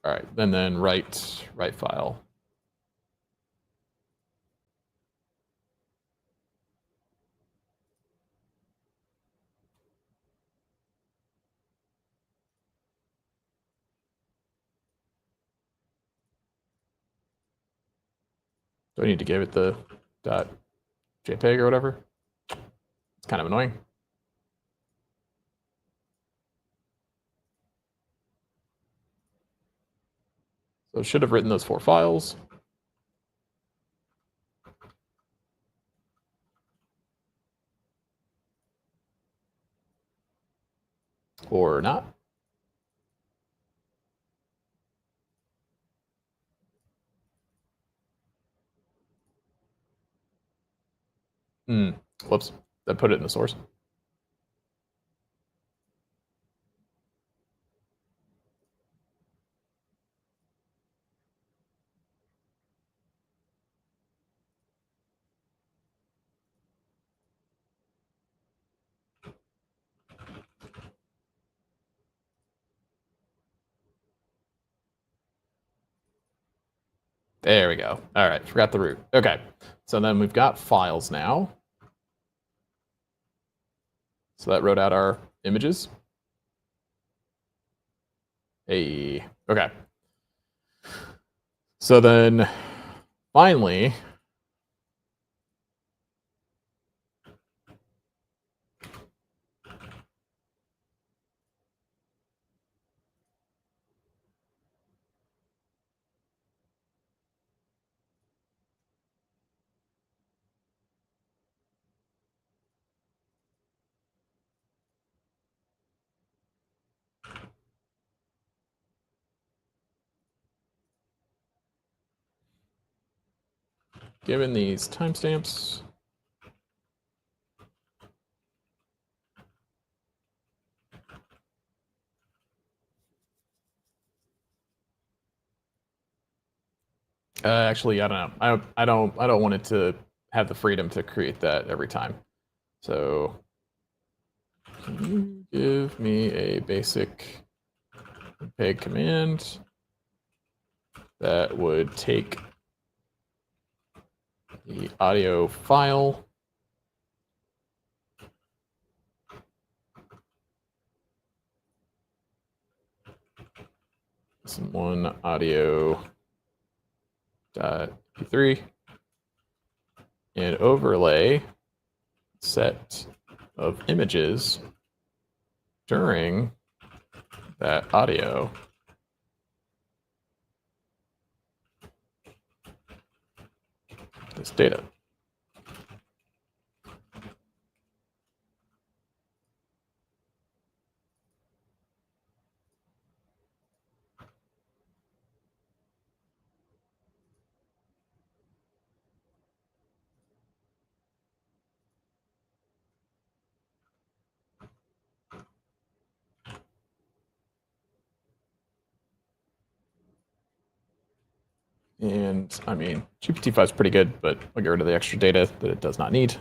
All right, and then write file. Do I need to give it the .jpeg or whatever? It's kind of annoying. So it should have written those 4 files. Or not. Whoops. That put it in the source. There we go. All right, forgot the root. Okay, so then we've got files now. So that wrote out our images. Hey, okay. So then finally, given these timestamps, actually, I don't know. I don't want it to have the freedom to create that every time. So can you give me a basic peg command that would take the audio file some one audio .p3 and overlay set of images during that audio this data. And I mean, GPT-5 is pretty good, but I'll get rid of the extra data that it does not need.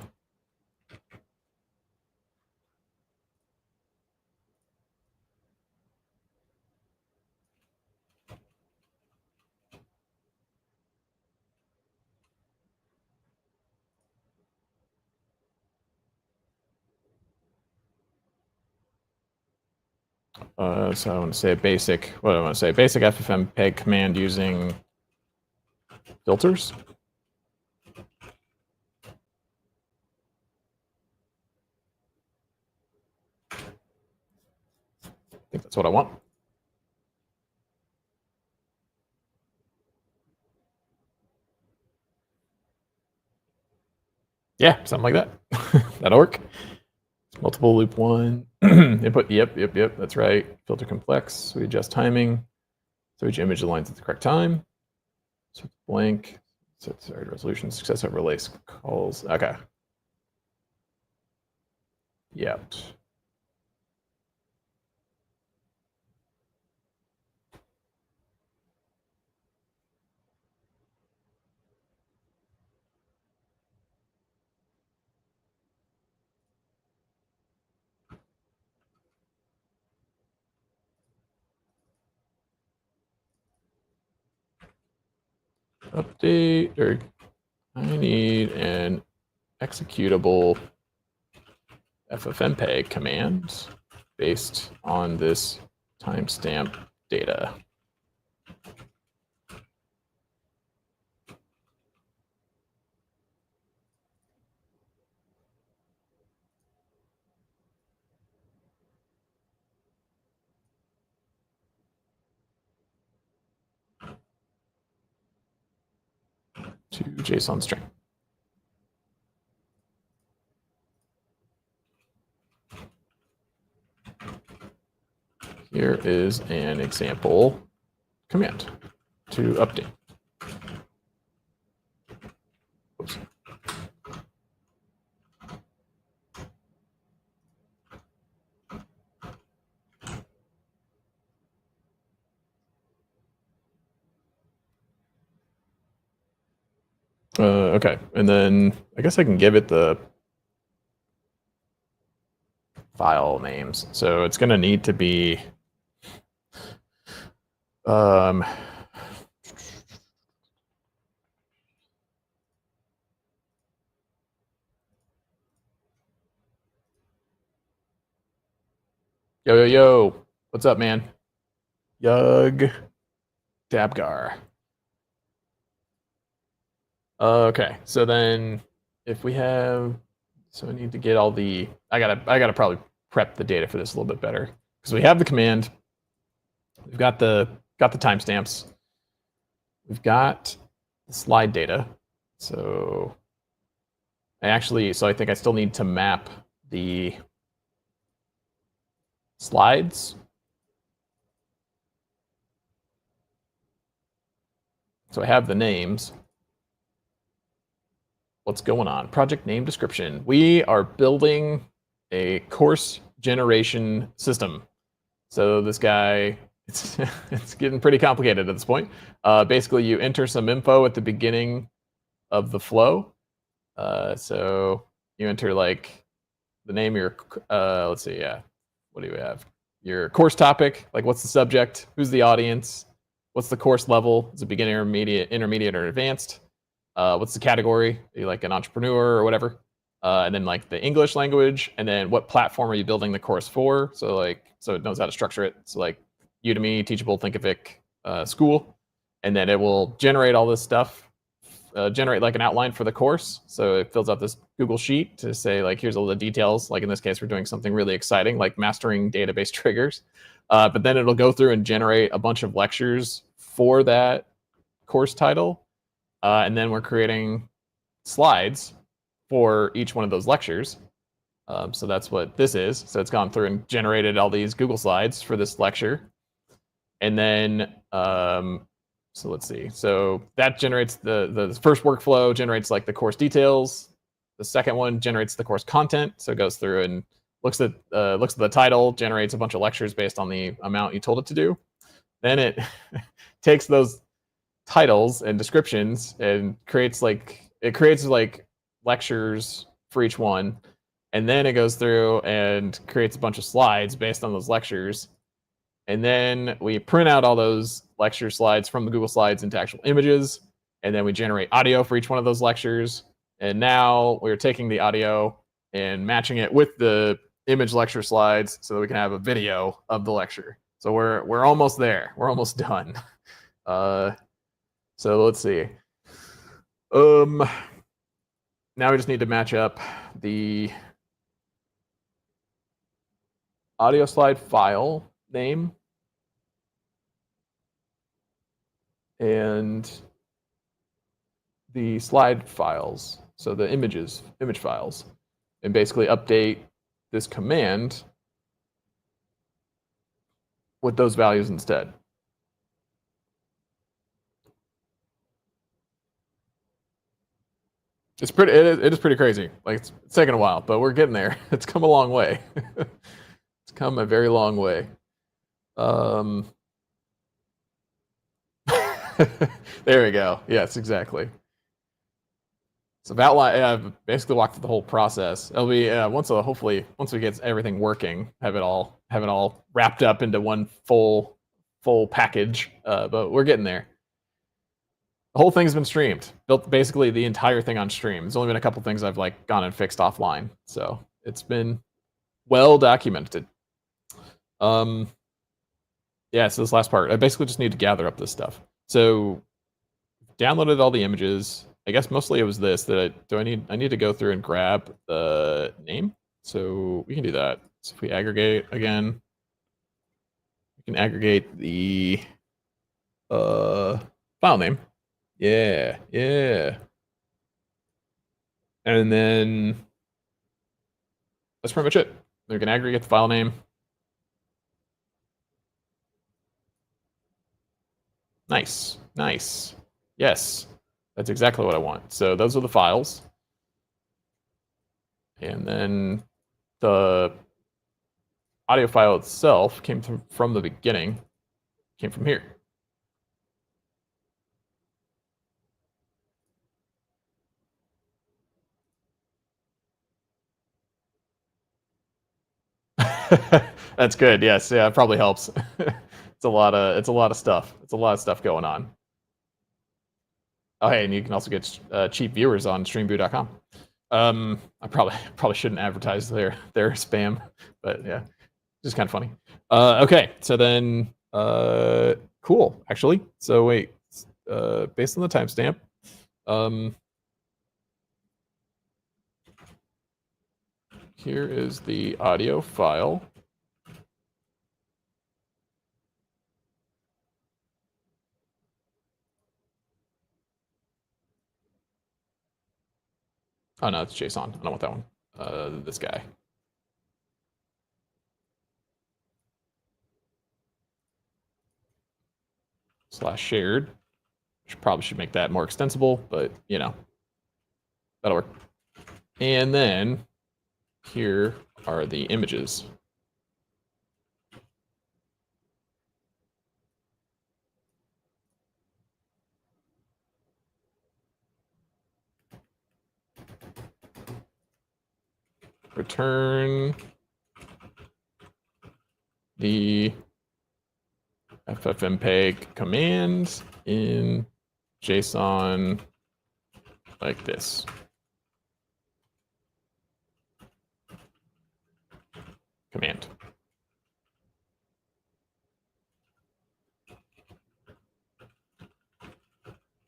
So I want to say basic. What do I want to say? Basic ffmpeg command using filters. I think that's what I want. Yeah, something like that. That'll work. Multiple loop one. Input, yep, that's right. Filter complex, we adjust timing. So each image aligns at the correct time. So blank, sorry, resolution, success overlay calls, okay. Yep. Update, or I need an executable ffmpeg command based on this timestamp data. To JSON string. Here is an example command to update. Oops. Okay, and then I guess I can give it the file names. So it's going to need to be yo, what's up, man? Yug Dabgar. Okay, so then if we have, so I need to get all the, I gotta probably prep the data for this a little bit better because we have the command, we've got the timestamps, we've got the slide data. So I think I still need to map the slides. So I have the names. What's going on? Project name description. We are building a course generation system. So this guy, it's getting pretty complicated at this point. Basically, you enter some info at the beginning of the flow. So you enter like the name of your, let's see, yeah. What do we have? Your course topic, like what's the subject, who's the audience, what's the course level, is it beginner, intermediate, or advanced? What's the category? Are you like an entrepreneur or whatever? And then like the English language, and then what platform are you building the course for? So like, so it knows how to structure it. So like Udemy, Teachable, Thinkific, Skool, and then it will generate all this stuff, generate like an outline for the course. So it fills out this Google sheet to say like, here's all the details. Like in this case, we're doing something really exciting, like mastering database triggers. But then it'll go through and generate a bunch of lectures for that course title. And then we're creating slides for each one of those lectures. So that's what this is. So it's gone through and generated all these Google slides for this lecture. And then, so let's see. So that generates the first workflow generates like the course details. The second one generates the course content. So it goes through and looks at the title, generates a bunch of lectures based on the amount you told it to do. Then it takes those titles and descriptions and creates like lectures for each one, and then it goes through and creates a bunch of slides based on those lectures, and then we print out all those lecture slides from the Google Slides into actual images, and then we generate audio for each one of those lectures. And now we're taking the audio and matching it with the image lecture slides so that we can have a video of the lecture. So we're almost there. We're almost done. So let's see. Now we just need to match up the audio slide file name and the slide files, so the image files, and basically update this command with those values instead. It is pretty crazy. Like it's taking a while, but we're getting there. It's come a long way. It's come a very long way. There we go. Yes, exactly. So I've basically walked through the whole process. It'll be hopefully once we get everything working, have it all wrapped up into one full package. But we're getting there. The whole thing's been streamed. Built basically the entire thing on stream. There's only been a couple things I've like gone and fixed offline. So it's been well documented. Yeah, so this last part, I basically just need to gather up this stuff. So downloaded all the images. I guess mostly it was this that I need to go through and grab the name. So we can do that. So if we aggregate again, we can aggregate the file name. Yeah. And then that's pretty much it. We can aggregate the file name. Nice. Yes, that's exactly what I want. So those are the files. And then the audio file itself came from the beginning, came from here. That's good. Yes, yeah, it probably helps. It's a lot of stuff. It's a lot of stuff going on. Oh, hey, and you can also get cheap viewers on streamboo.com. I probably shouldn't advertise their spam, but yeah, just kind of funny. Okay, so then cool, actually. So wait, based on the timestamp, here is the audio file. Oh no, it's JSON. I don't want that one. This guy. /shared. Probably should make that more extensible, but you know, that'll work. And then here are the images. Return the ffmpeg command in JSON like this. Command.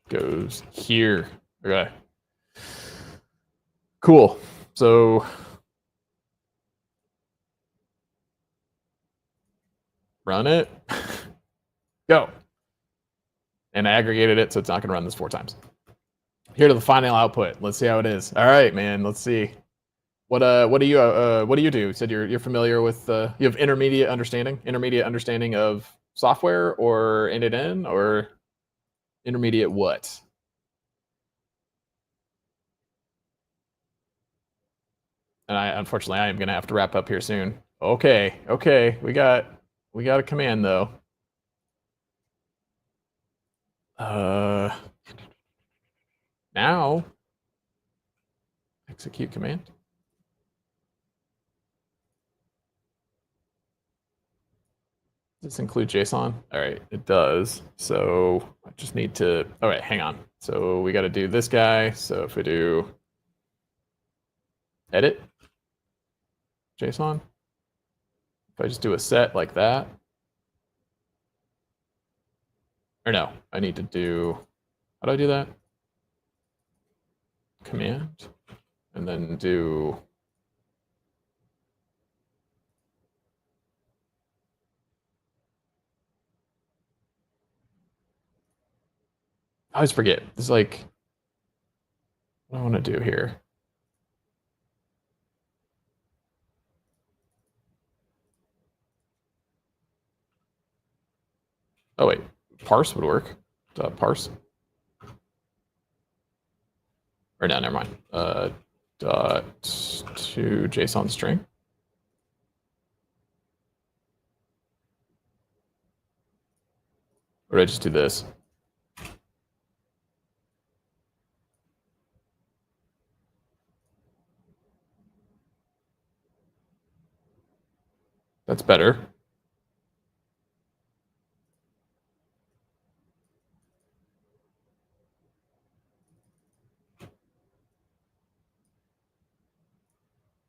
Goes here. Okay. Cool. So run it. Go. And I aggregated it, so it's not going to run this 4 times. Here to the final output. Let's see how it is. All right, man. Let's see. What do you do? You said you're familiar with you have intermediate understanding of software or n8n or intermediate what? And unfortunately I am going to have to wrap up here soon. Okay. We got a command though. Now execute command. Does this include JSON? All right, it does. So I just need to, all right, hang on. So we got to do this guy. So if we do edit, JSON. If I just do a set like that, or no, I need to do, how do I do that? Command, and then do, I always forget. It's like, what do I want to do here? Oh wait, parse would work. Parse. Or no, never mind. Dot to JSON string. Or did I just do this? That's better.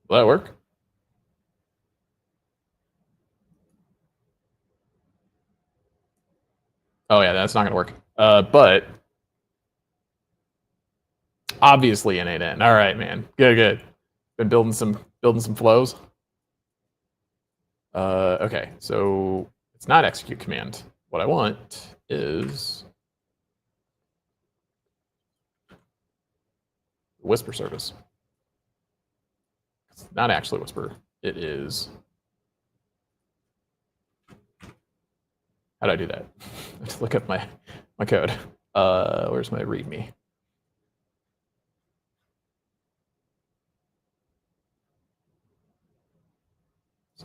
Will that work? Oh yeah, that's not gonna work. But obviously n8n. All right, man. Good. Been building some flows. Okay, so it's not execute command. What I want is whisper service. It's not actually whisper. It is. How do I do that? Let's look up my code. Where's my README?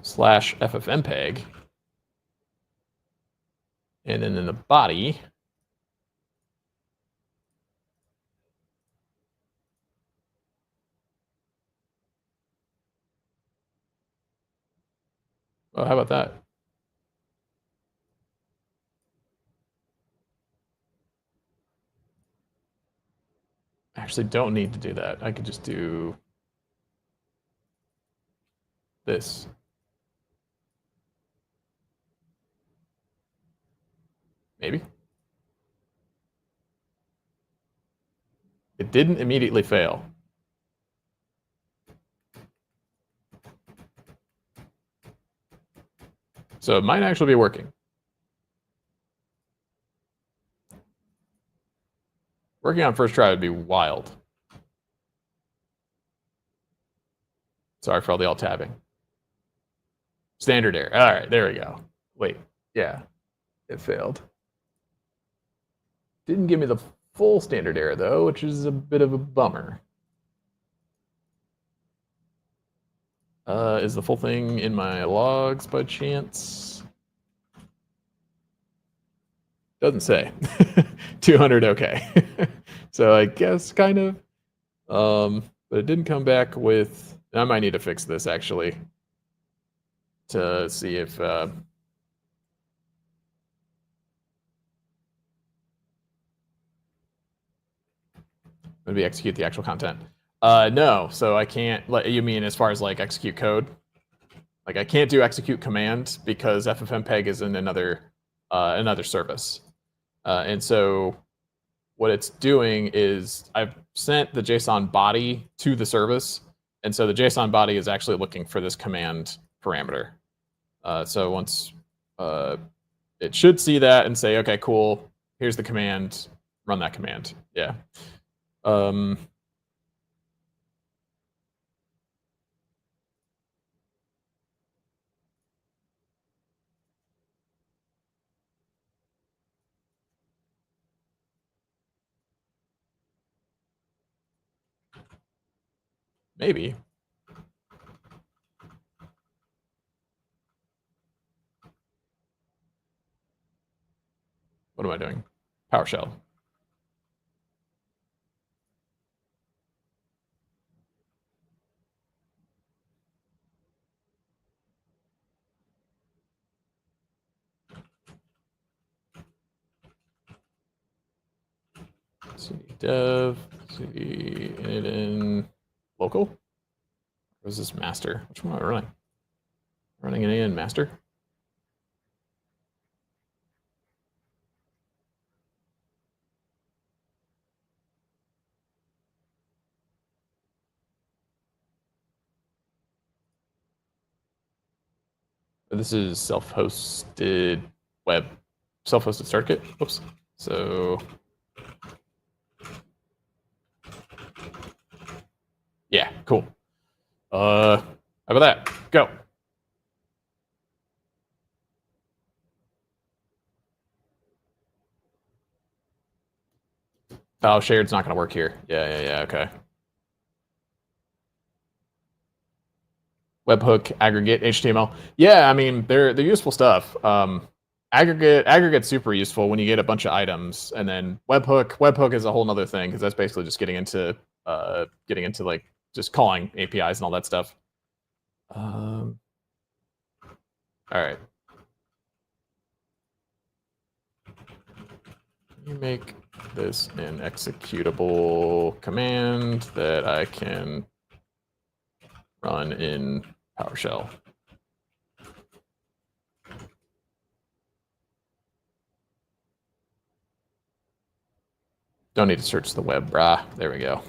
Slash ffmpeg, and then in the body, oh, how about that? I actually don't need to do that. I could just do this. Maybe. It didn't immediately fail. So it might actually be working. Working on first try would be wild. Sorry for all the alt tabbing. Standard error. All right, there we go. Wait, yeah, it failed. Didn't give me the full standard error though, which is a bit of a bummer. Is the full thing in my logs by chance? Doesn't say. 200 okay. So I guess kind of. But it didn't come back with, I might need to fix this actually to see if maybe execute the actual content. No, so I can't, you mean as far as like execute code? Like I can't do execute command because ffmpeg is in another service. And so what it's doing is I've sent the JSON body to the service. And so the JSON body is actually looking for this command parameter. So once it should see that and say, okay, cool, here's the command, run that command. Yeah. Maybe. What am I doing? PowerShell. cd dev, cd n8n local. Where's this master? Which one am I running? Running an n8n master? This is self-hosted web, self-hosted start kit. Oops. So yeah, cool. How about that? Go. Oh, shared's not going to work here. Yeah. Okay. Webhook, aggregate, HTML. Yeah, I mean they're useful stuff. Aggregate's super useful when you get a bunch of items, and then webhook is a whole nother thing because that's basically just getting into like just calling APIs and all that stuff. All right. Let me make this an executable command that I can run in PowerShell. Don't need to search the web, brah. There we go.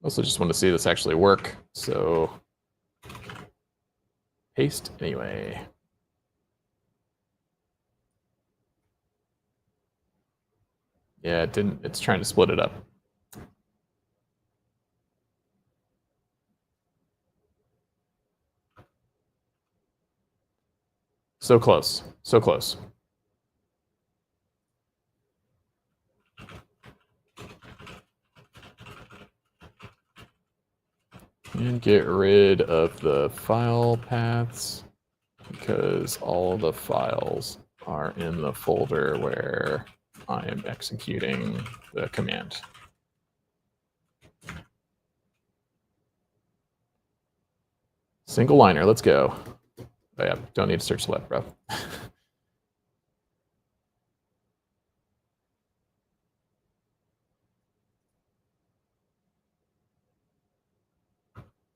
Also just want to see this actually work. So paste anyway. Yeah, it didn't. It's trying to split it up. So close. So close. And get rid of the file paths because all the files are in the folder where I am executing the command. Single liner, let's go. Oh yeah, don't need to search the web, bro.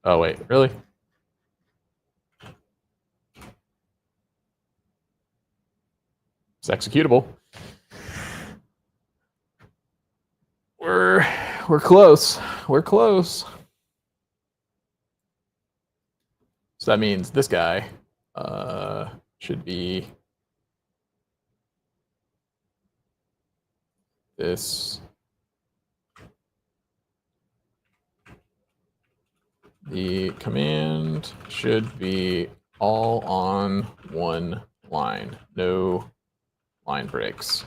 Oh wait, really? It's executable. We're close. We're close. So that means this guy should be this. The command should be all on one line, no line breaks.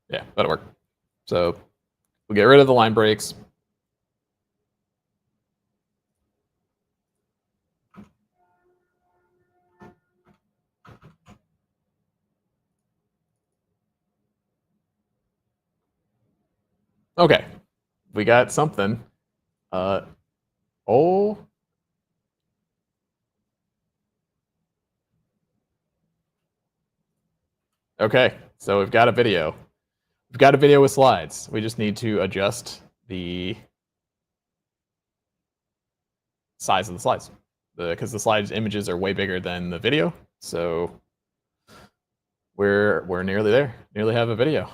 Yeah, that'll work. So we'll get rid of the line breaks. Okay, we got something. Oh. Okay, so we've got a video. We've got a video with slides. We just need to adjust the size of the slides because the slides images are way bigger than the video. So we're nearly there. Nearly have a video.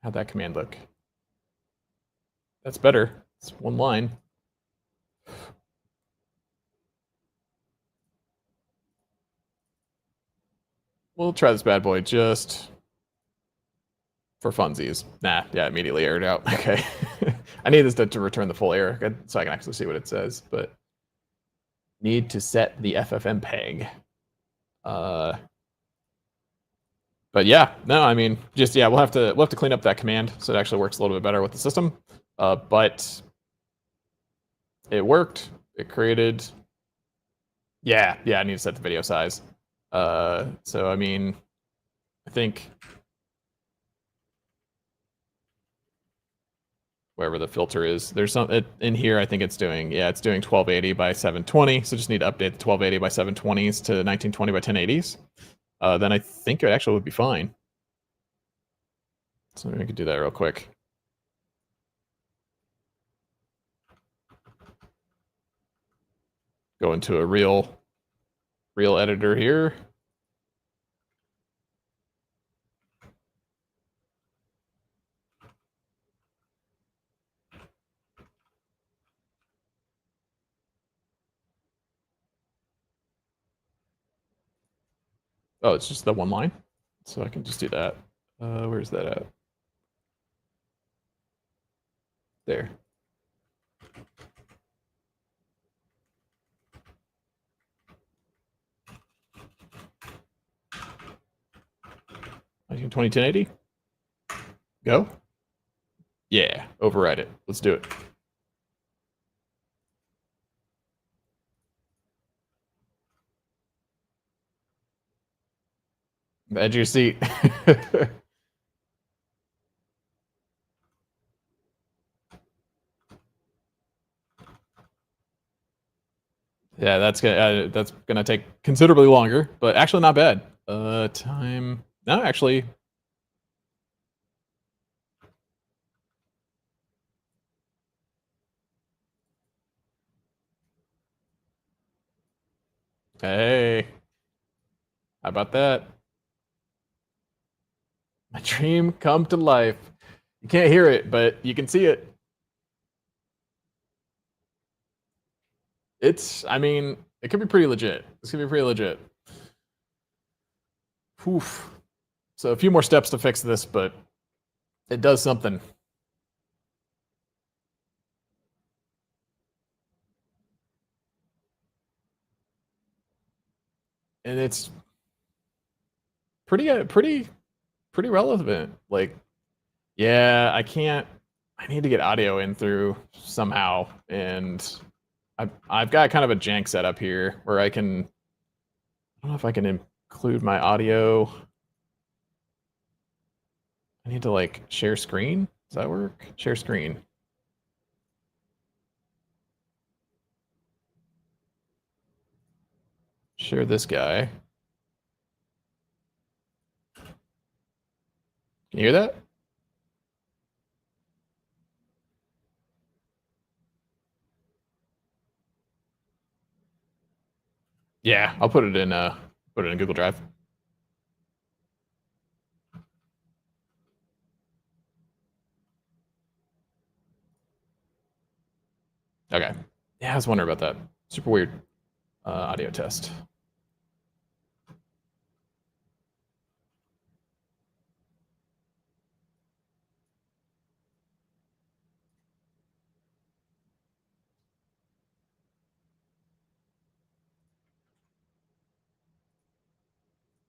How'd that command look? That's better. It's one line. We'll try this bad boy just for funsies. Nah, yeah, immediately aired out. Okay. I need this to return the full error so I can actually see what it says, but need to set the FFmpeg. But yeah, no, I mean, just yeah, we'll have to clean up that command so it actually works a little bit better with the system. But it worked. It created Yeah, I need to set the video size. So I mean, I think wherever the filter is, there's some in here. I think it's doing 1280 by 720. So just need to update the 1280 by 720s to 1920 by 1080s. Then I think it actually would be fine. So we could do that real quick. Go into a real editor here. Oh, it's just the one line. So I can just do that. Where's that at? There. I 1080. Go. Yeah, override it. Let's do it. The edge of your seat. Yeah, that's gonna take considerably longer, but actually not bad. Time. No, actually. Hey, how about that? My dream come to life. You can't hear it, but you can see it. I mean, it could be pretty legit. This could be pretty legit. Oof. So a few more steps to fix this, but it does something. And it's pretty relevant. Like, yeah, I need to get audio in through somehow, and I've got kind of a jank setup here where I don't know if I can include my audio. I need to like share screen. Does that work? Share screen. Share this guy. Can you hear that? Yeah, I'll put it in Google Drive. Okay. Yeah, I was wondering about that. Super weird. Audio test.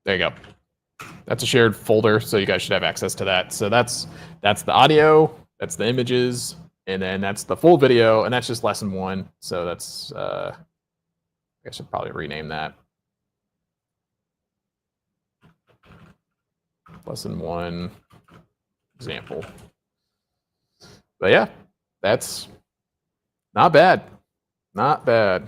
There you go. That's a shared folder, so you guys should have access to that. So that's the audio, that's the images, and then that's the full video, and that's just lesson 1. So that's I should probably rename that. Lesson 1 example. But yeah, that's not bad. Not bad.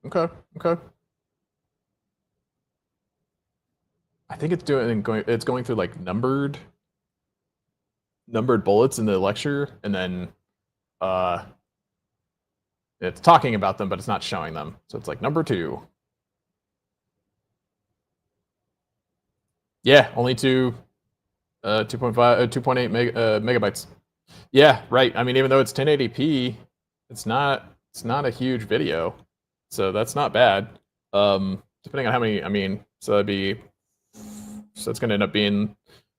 Okay. I think it's going through like numbered bullets in the lecture, and then it's talking about them, but it's not showing them. So it's like number 2. Yeah, only 2.8 megabytes. Yeah, right. I mean, even though it's 1080p, it's not a huge video, so that's not bad. Depending on how many, I mean, so it's going to end up being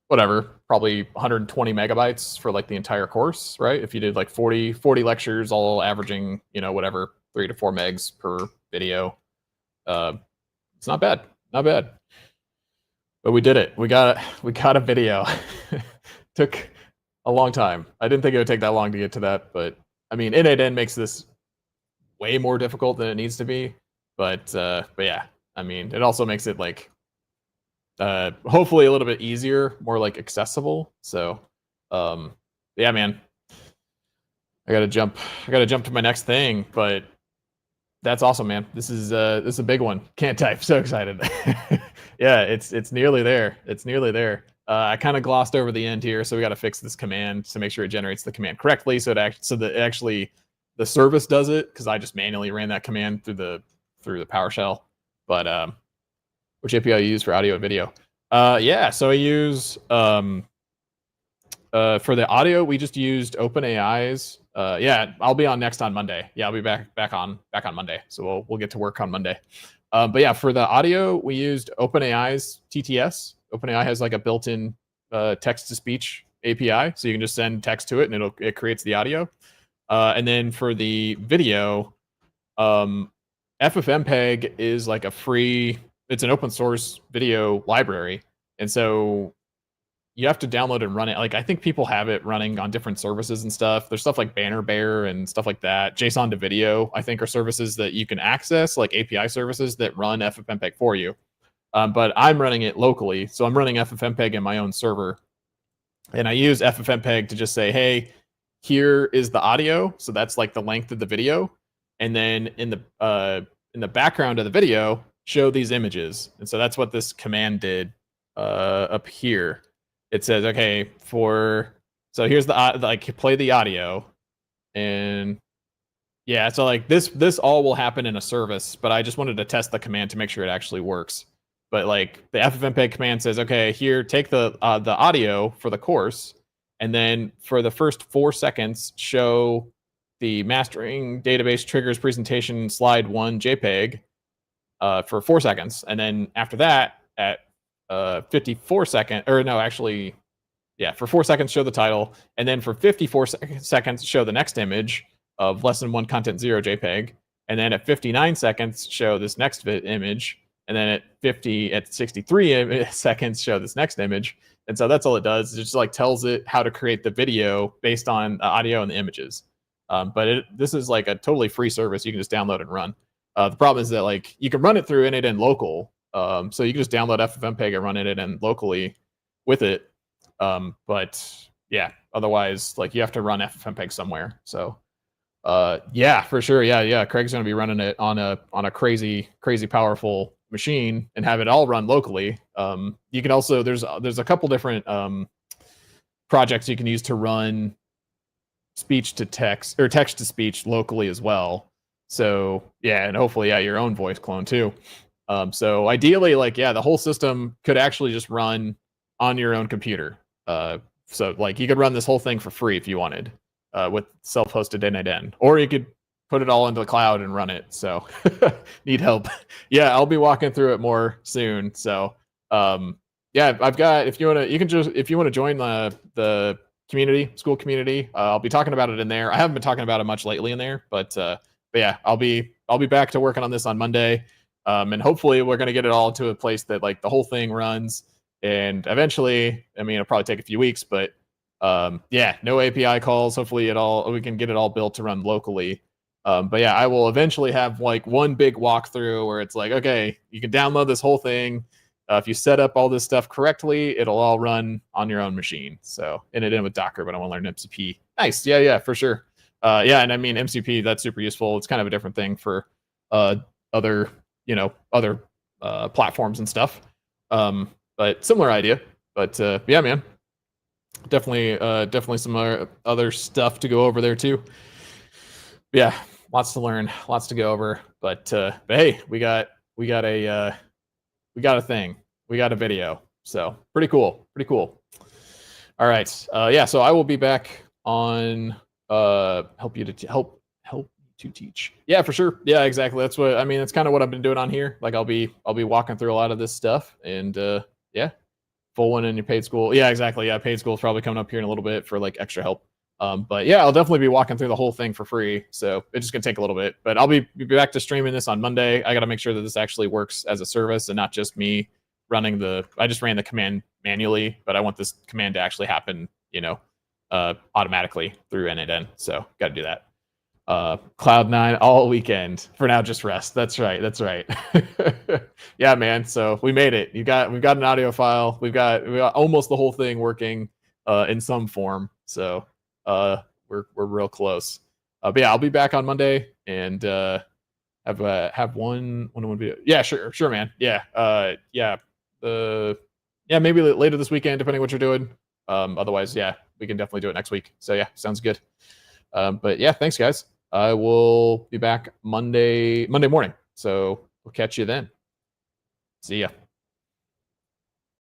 whatever, probably 120 megabytes for like the entire course, right? If you did like 40 lectures, all averaging, whatever, 3 to 4 megs per video. It's not bad, not bad. But we did it. We got a video. Took a long time. I didn't think it would take that long to get to that, but I mean, n8n makes this way more difficult than it needs to be. But yeah, I mean, it also makes it like hopefully a little bit easier, more like accessible. So yeah, man, I gotta jump to my next thing, but that's awesome, man. This is a big one. Can't type. So excited. Yeah, it's nearly there. It's nearly there. I kind of glossed over the end here, so we got to fix this command to make sure it generates the command correctly, so that actually the service does it, because I just manually ran that command through the PowerShell. But which API you use for audio and video? Yeah, so I use for the audio, we just used OpenAI's. Yeah, I'll be on next on Monday. Yeah, I'll be back on Monday. So we'll get to work on Monday. But yeah, for the audio, we used OpenAI's TTS. OpenAI has like a built-in text-to-speech API, so you can just send text to it, and it creates the audio. And then for the video, FFmpeg is like a free. It's an open source video library, and so you have to download and run it. Like, I think people have it running on different services and stuff. There's stuff like Banner Bear and stuff like that. JSON to video, I think, are services that you can access, like API services that run FFmpeg for you. But I'm running it locally, so I'm running FFmpeg in my own server, and I use FFmpeg to just say, hey, here is the audio, so that's like the length of the video, and then in the background of the video, show these images. And so that's what this command did up here. It says, okay, so here's the like, play the audio, and yeah, so like this all will happen in a service, but I just wanted to test the command to make sure it actually works. But like, the FFmpeg command says, okay, here, take the audio for the course, and then for the first 4 seconds, show the mastering database triggers presentation slide 1 JPEG for 4 seconds, and then after that, at 54 seconds, or no, actually, yeah, for 4 seconds, show the title, and then for 54 seconds, show the next image of lesson 1 content 0 JPEG, and then at 59 seconds, show this next image, and then at 63 seconds, show this next image. And so that's all it does. It just like tells it how to create the video based on the audio and the images. But this is like a totally free service. You can just download and run. The problem is that like, you can run it through n8n local. So you can just download FFmpeg and run n8n locally with it. But yeah, otherwise, like, you have to run FFmpeg somewhere. So yeah, for sure. Yeah. Craig's going to be running it on a crazy powerful machine and have it all run locally. You can also, there's a couple different projects you can use to run speech to text or text to speech locally as well. So yeah, and hopefully, yeah, your own voice clone too. So ideally, like, yeah, the whole system could actually just run on your own computer. So like, you could run this whole thing for free if you wanted, with self-hosted n8n, or you could put it all into the cloud and run it. So need help. Yeah, I'll be walking through it more soon. So yeah, I've got, if you want to join the community, Skool community, I'll be talking about it in there. I haven't been talking about it much lately in there, but yeah, I'll be back to working on this on Monday. And hopefully we're going to get it all to a place that like the whole thing runs. And eventually, I mean, it'll probably take a few weeks, but yeah, no API calls. Hopefully we can get it all built to run locally. But yeah, I will eventually have like one big walkthrough where it's like, okay, you can download this whole thing. If you set up all this stuff correctly, it'll all run on your own machine. So n8n with Docker, but I want to learn MCP. Nice. Yeah, for sure. Yeah, and I mean, MCP, that's super useful. It's kind of a different thing for other platforms and stuff. But similar idea. But yeah, man, definitely some other stuff to go over there too. Yeah, lots to learn, lots to go over. But hey, we got a thing. We got a video. So pretty cool. All right. Yeah, so I will be back on help you to teach. Yeah, for sure. Yeah, exactly. That's what I mean. That's kind of what I've been doing on here. Like, I'll be walking through a lot of this stuff, and yeah, full one in your paid school. Yeah, exactly. Yeah, paid school is probably coming up here in a little bit for like extra help. But yeah, I'll definitely be walking through the whole thing for free. So it's just gonna take a little bit, but I'll be back to streaming this on Monday. I got to make sure that this actually works as a service and not just me running I just ran the command manually, but I want this command to actually happen, automatically through n8n. So got to do that. Cloud9 all weekend. For now, just rest. That's right. That's right. Yeah, man. So we made it. We've got an audio file. We've got almost the whole thing working in some form. So we're real close. But yeah, I'll be back on Monday and have one video. Yeah, sure, man. Yeah, maybe later this weekend, depending what you're doing. Otherwise, yeah, we can definitely do it next week. So yeah, sounds good. But yeah, thanks guys. I will be back Monday morning. So we'll catch you then. See ya.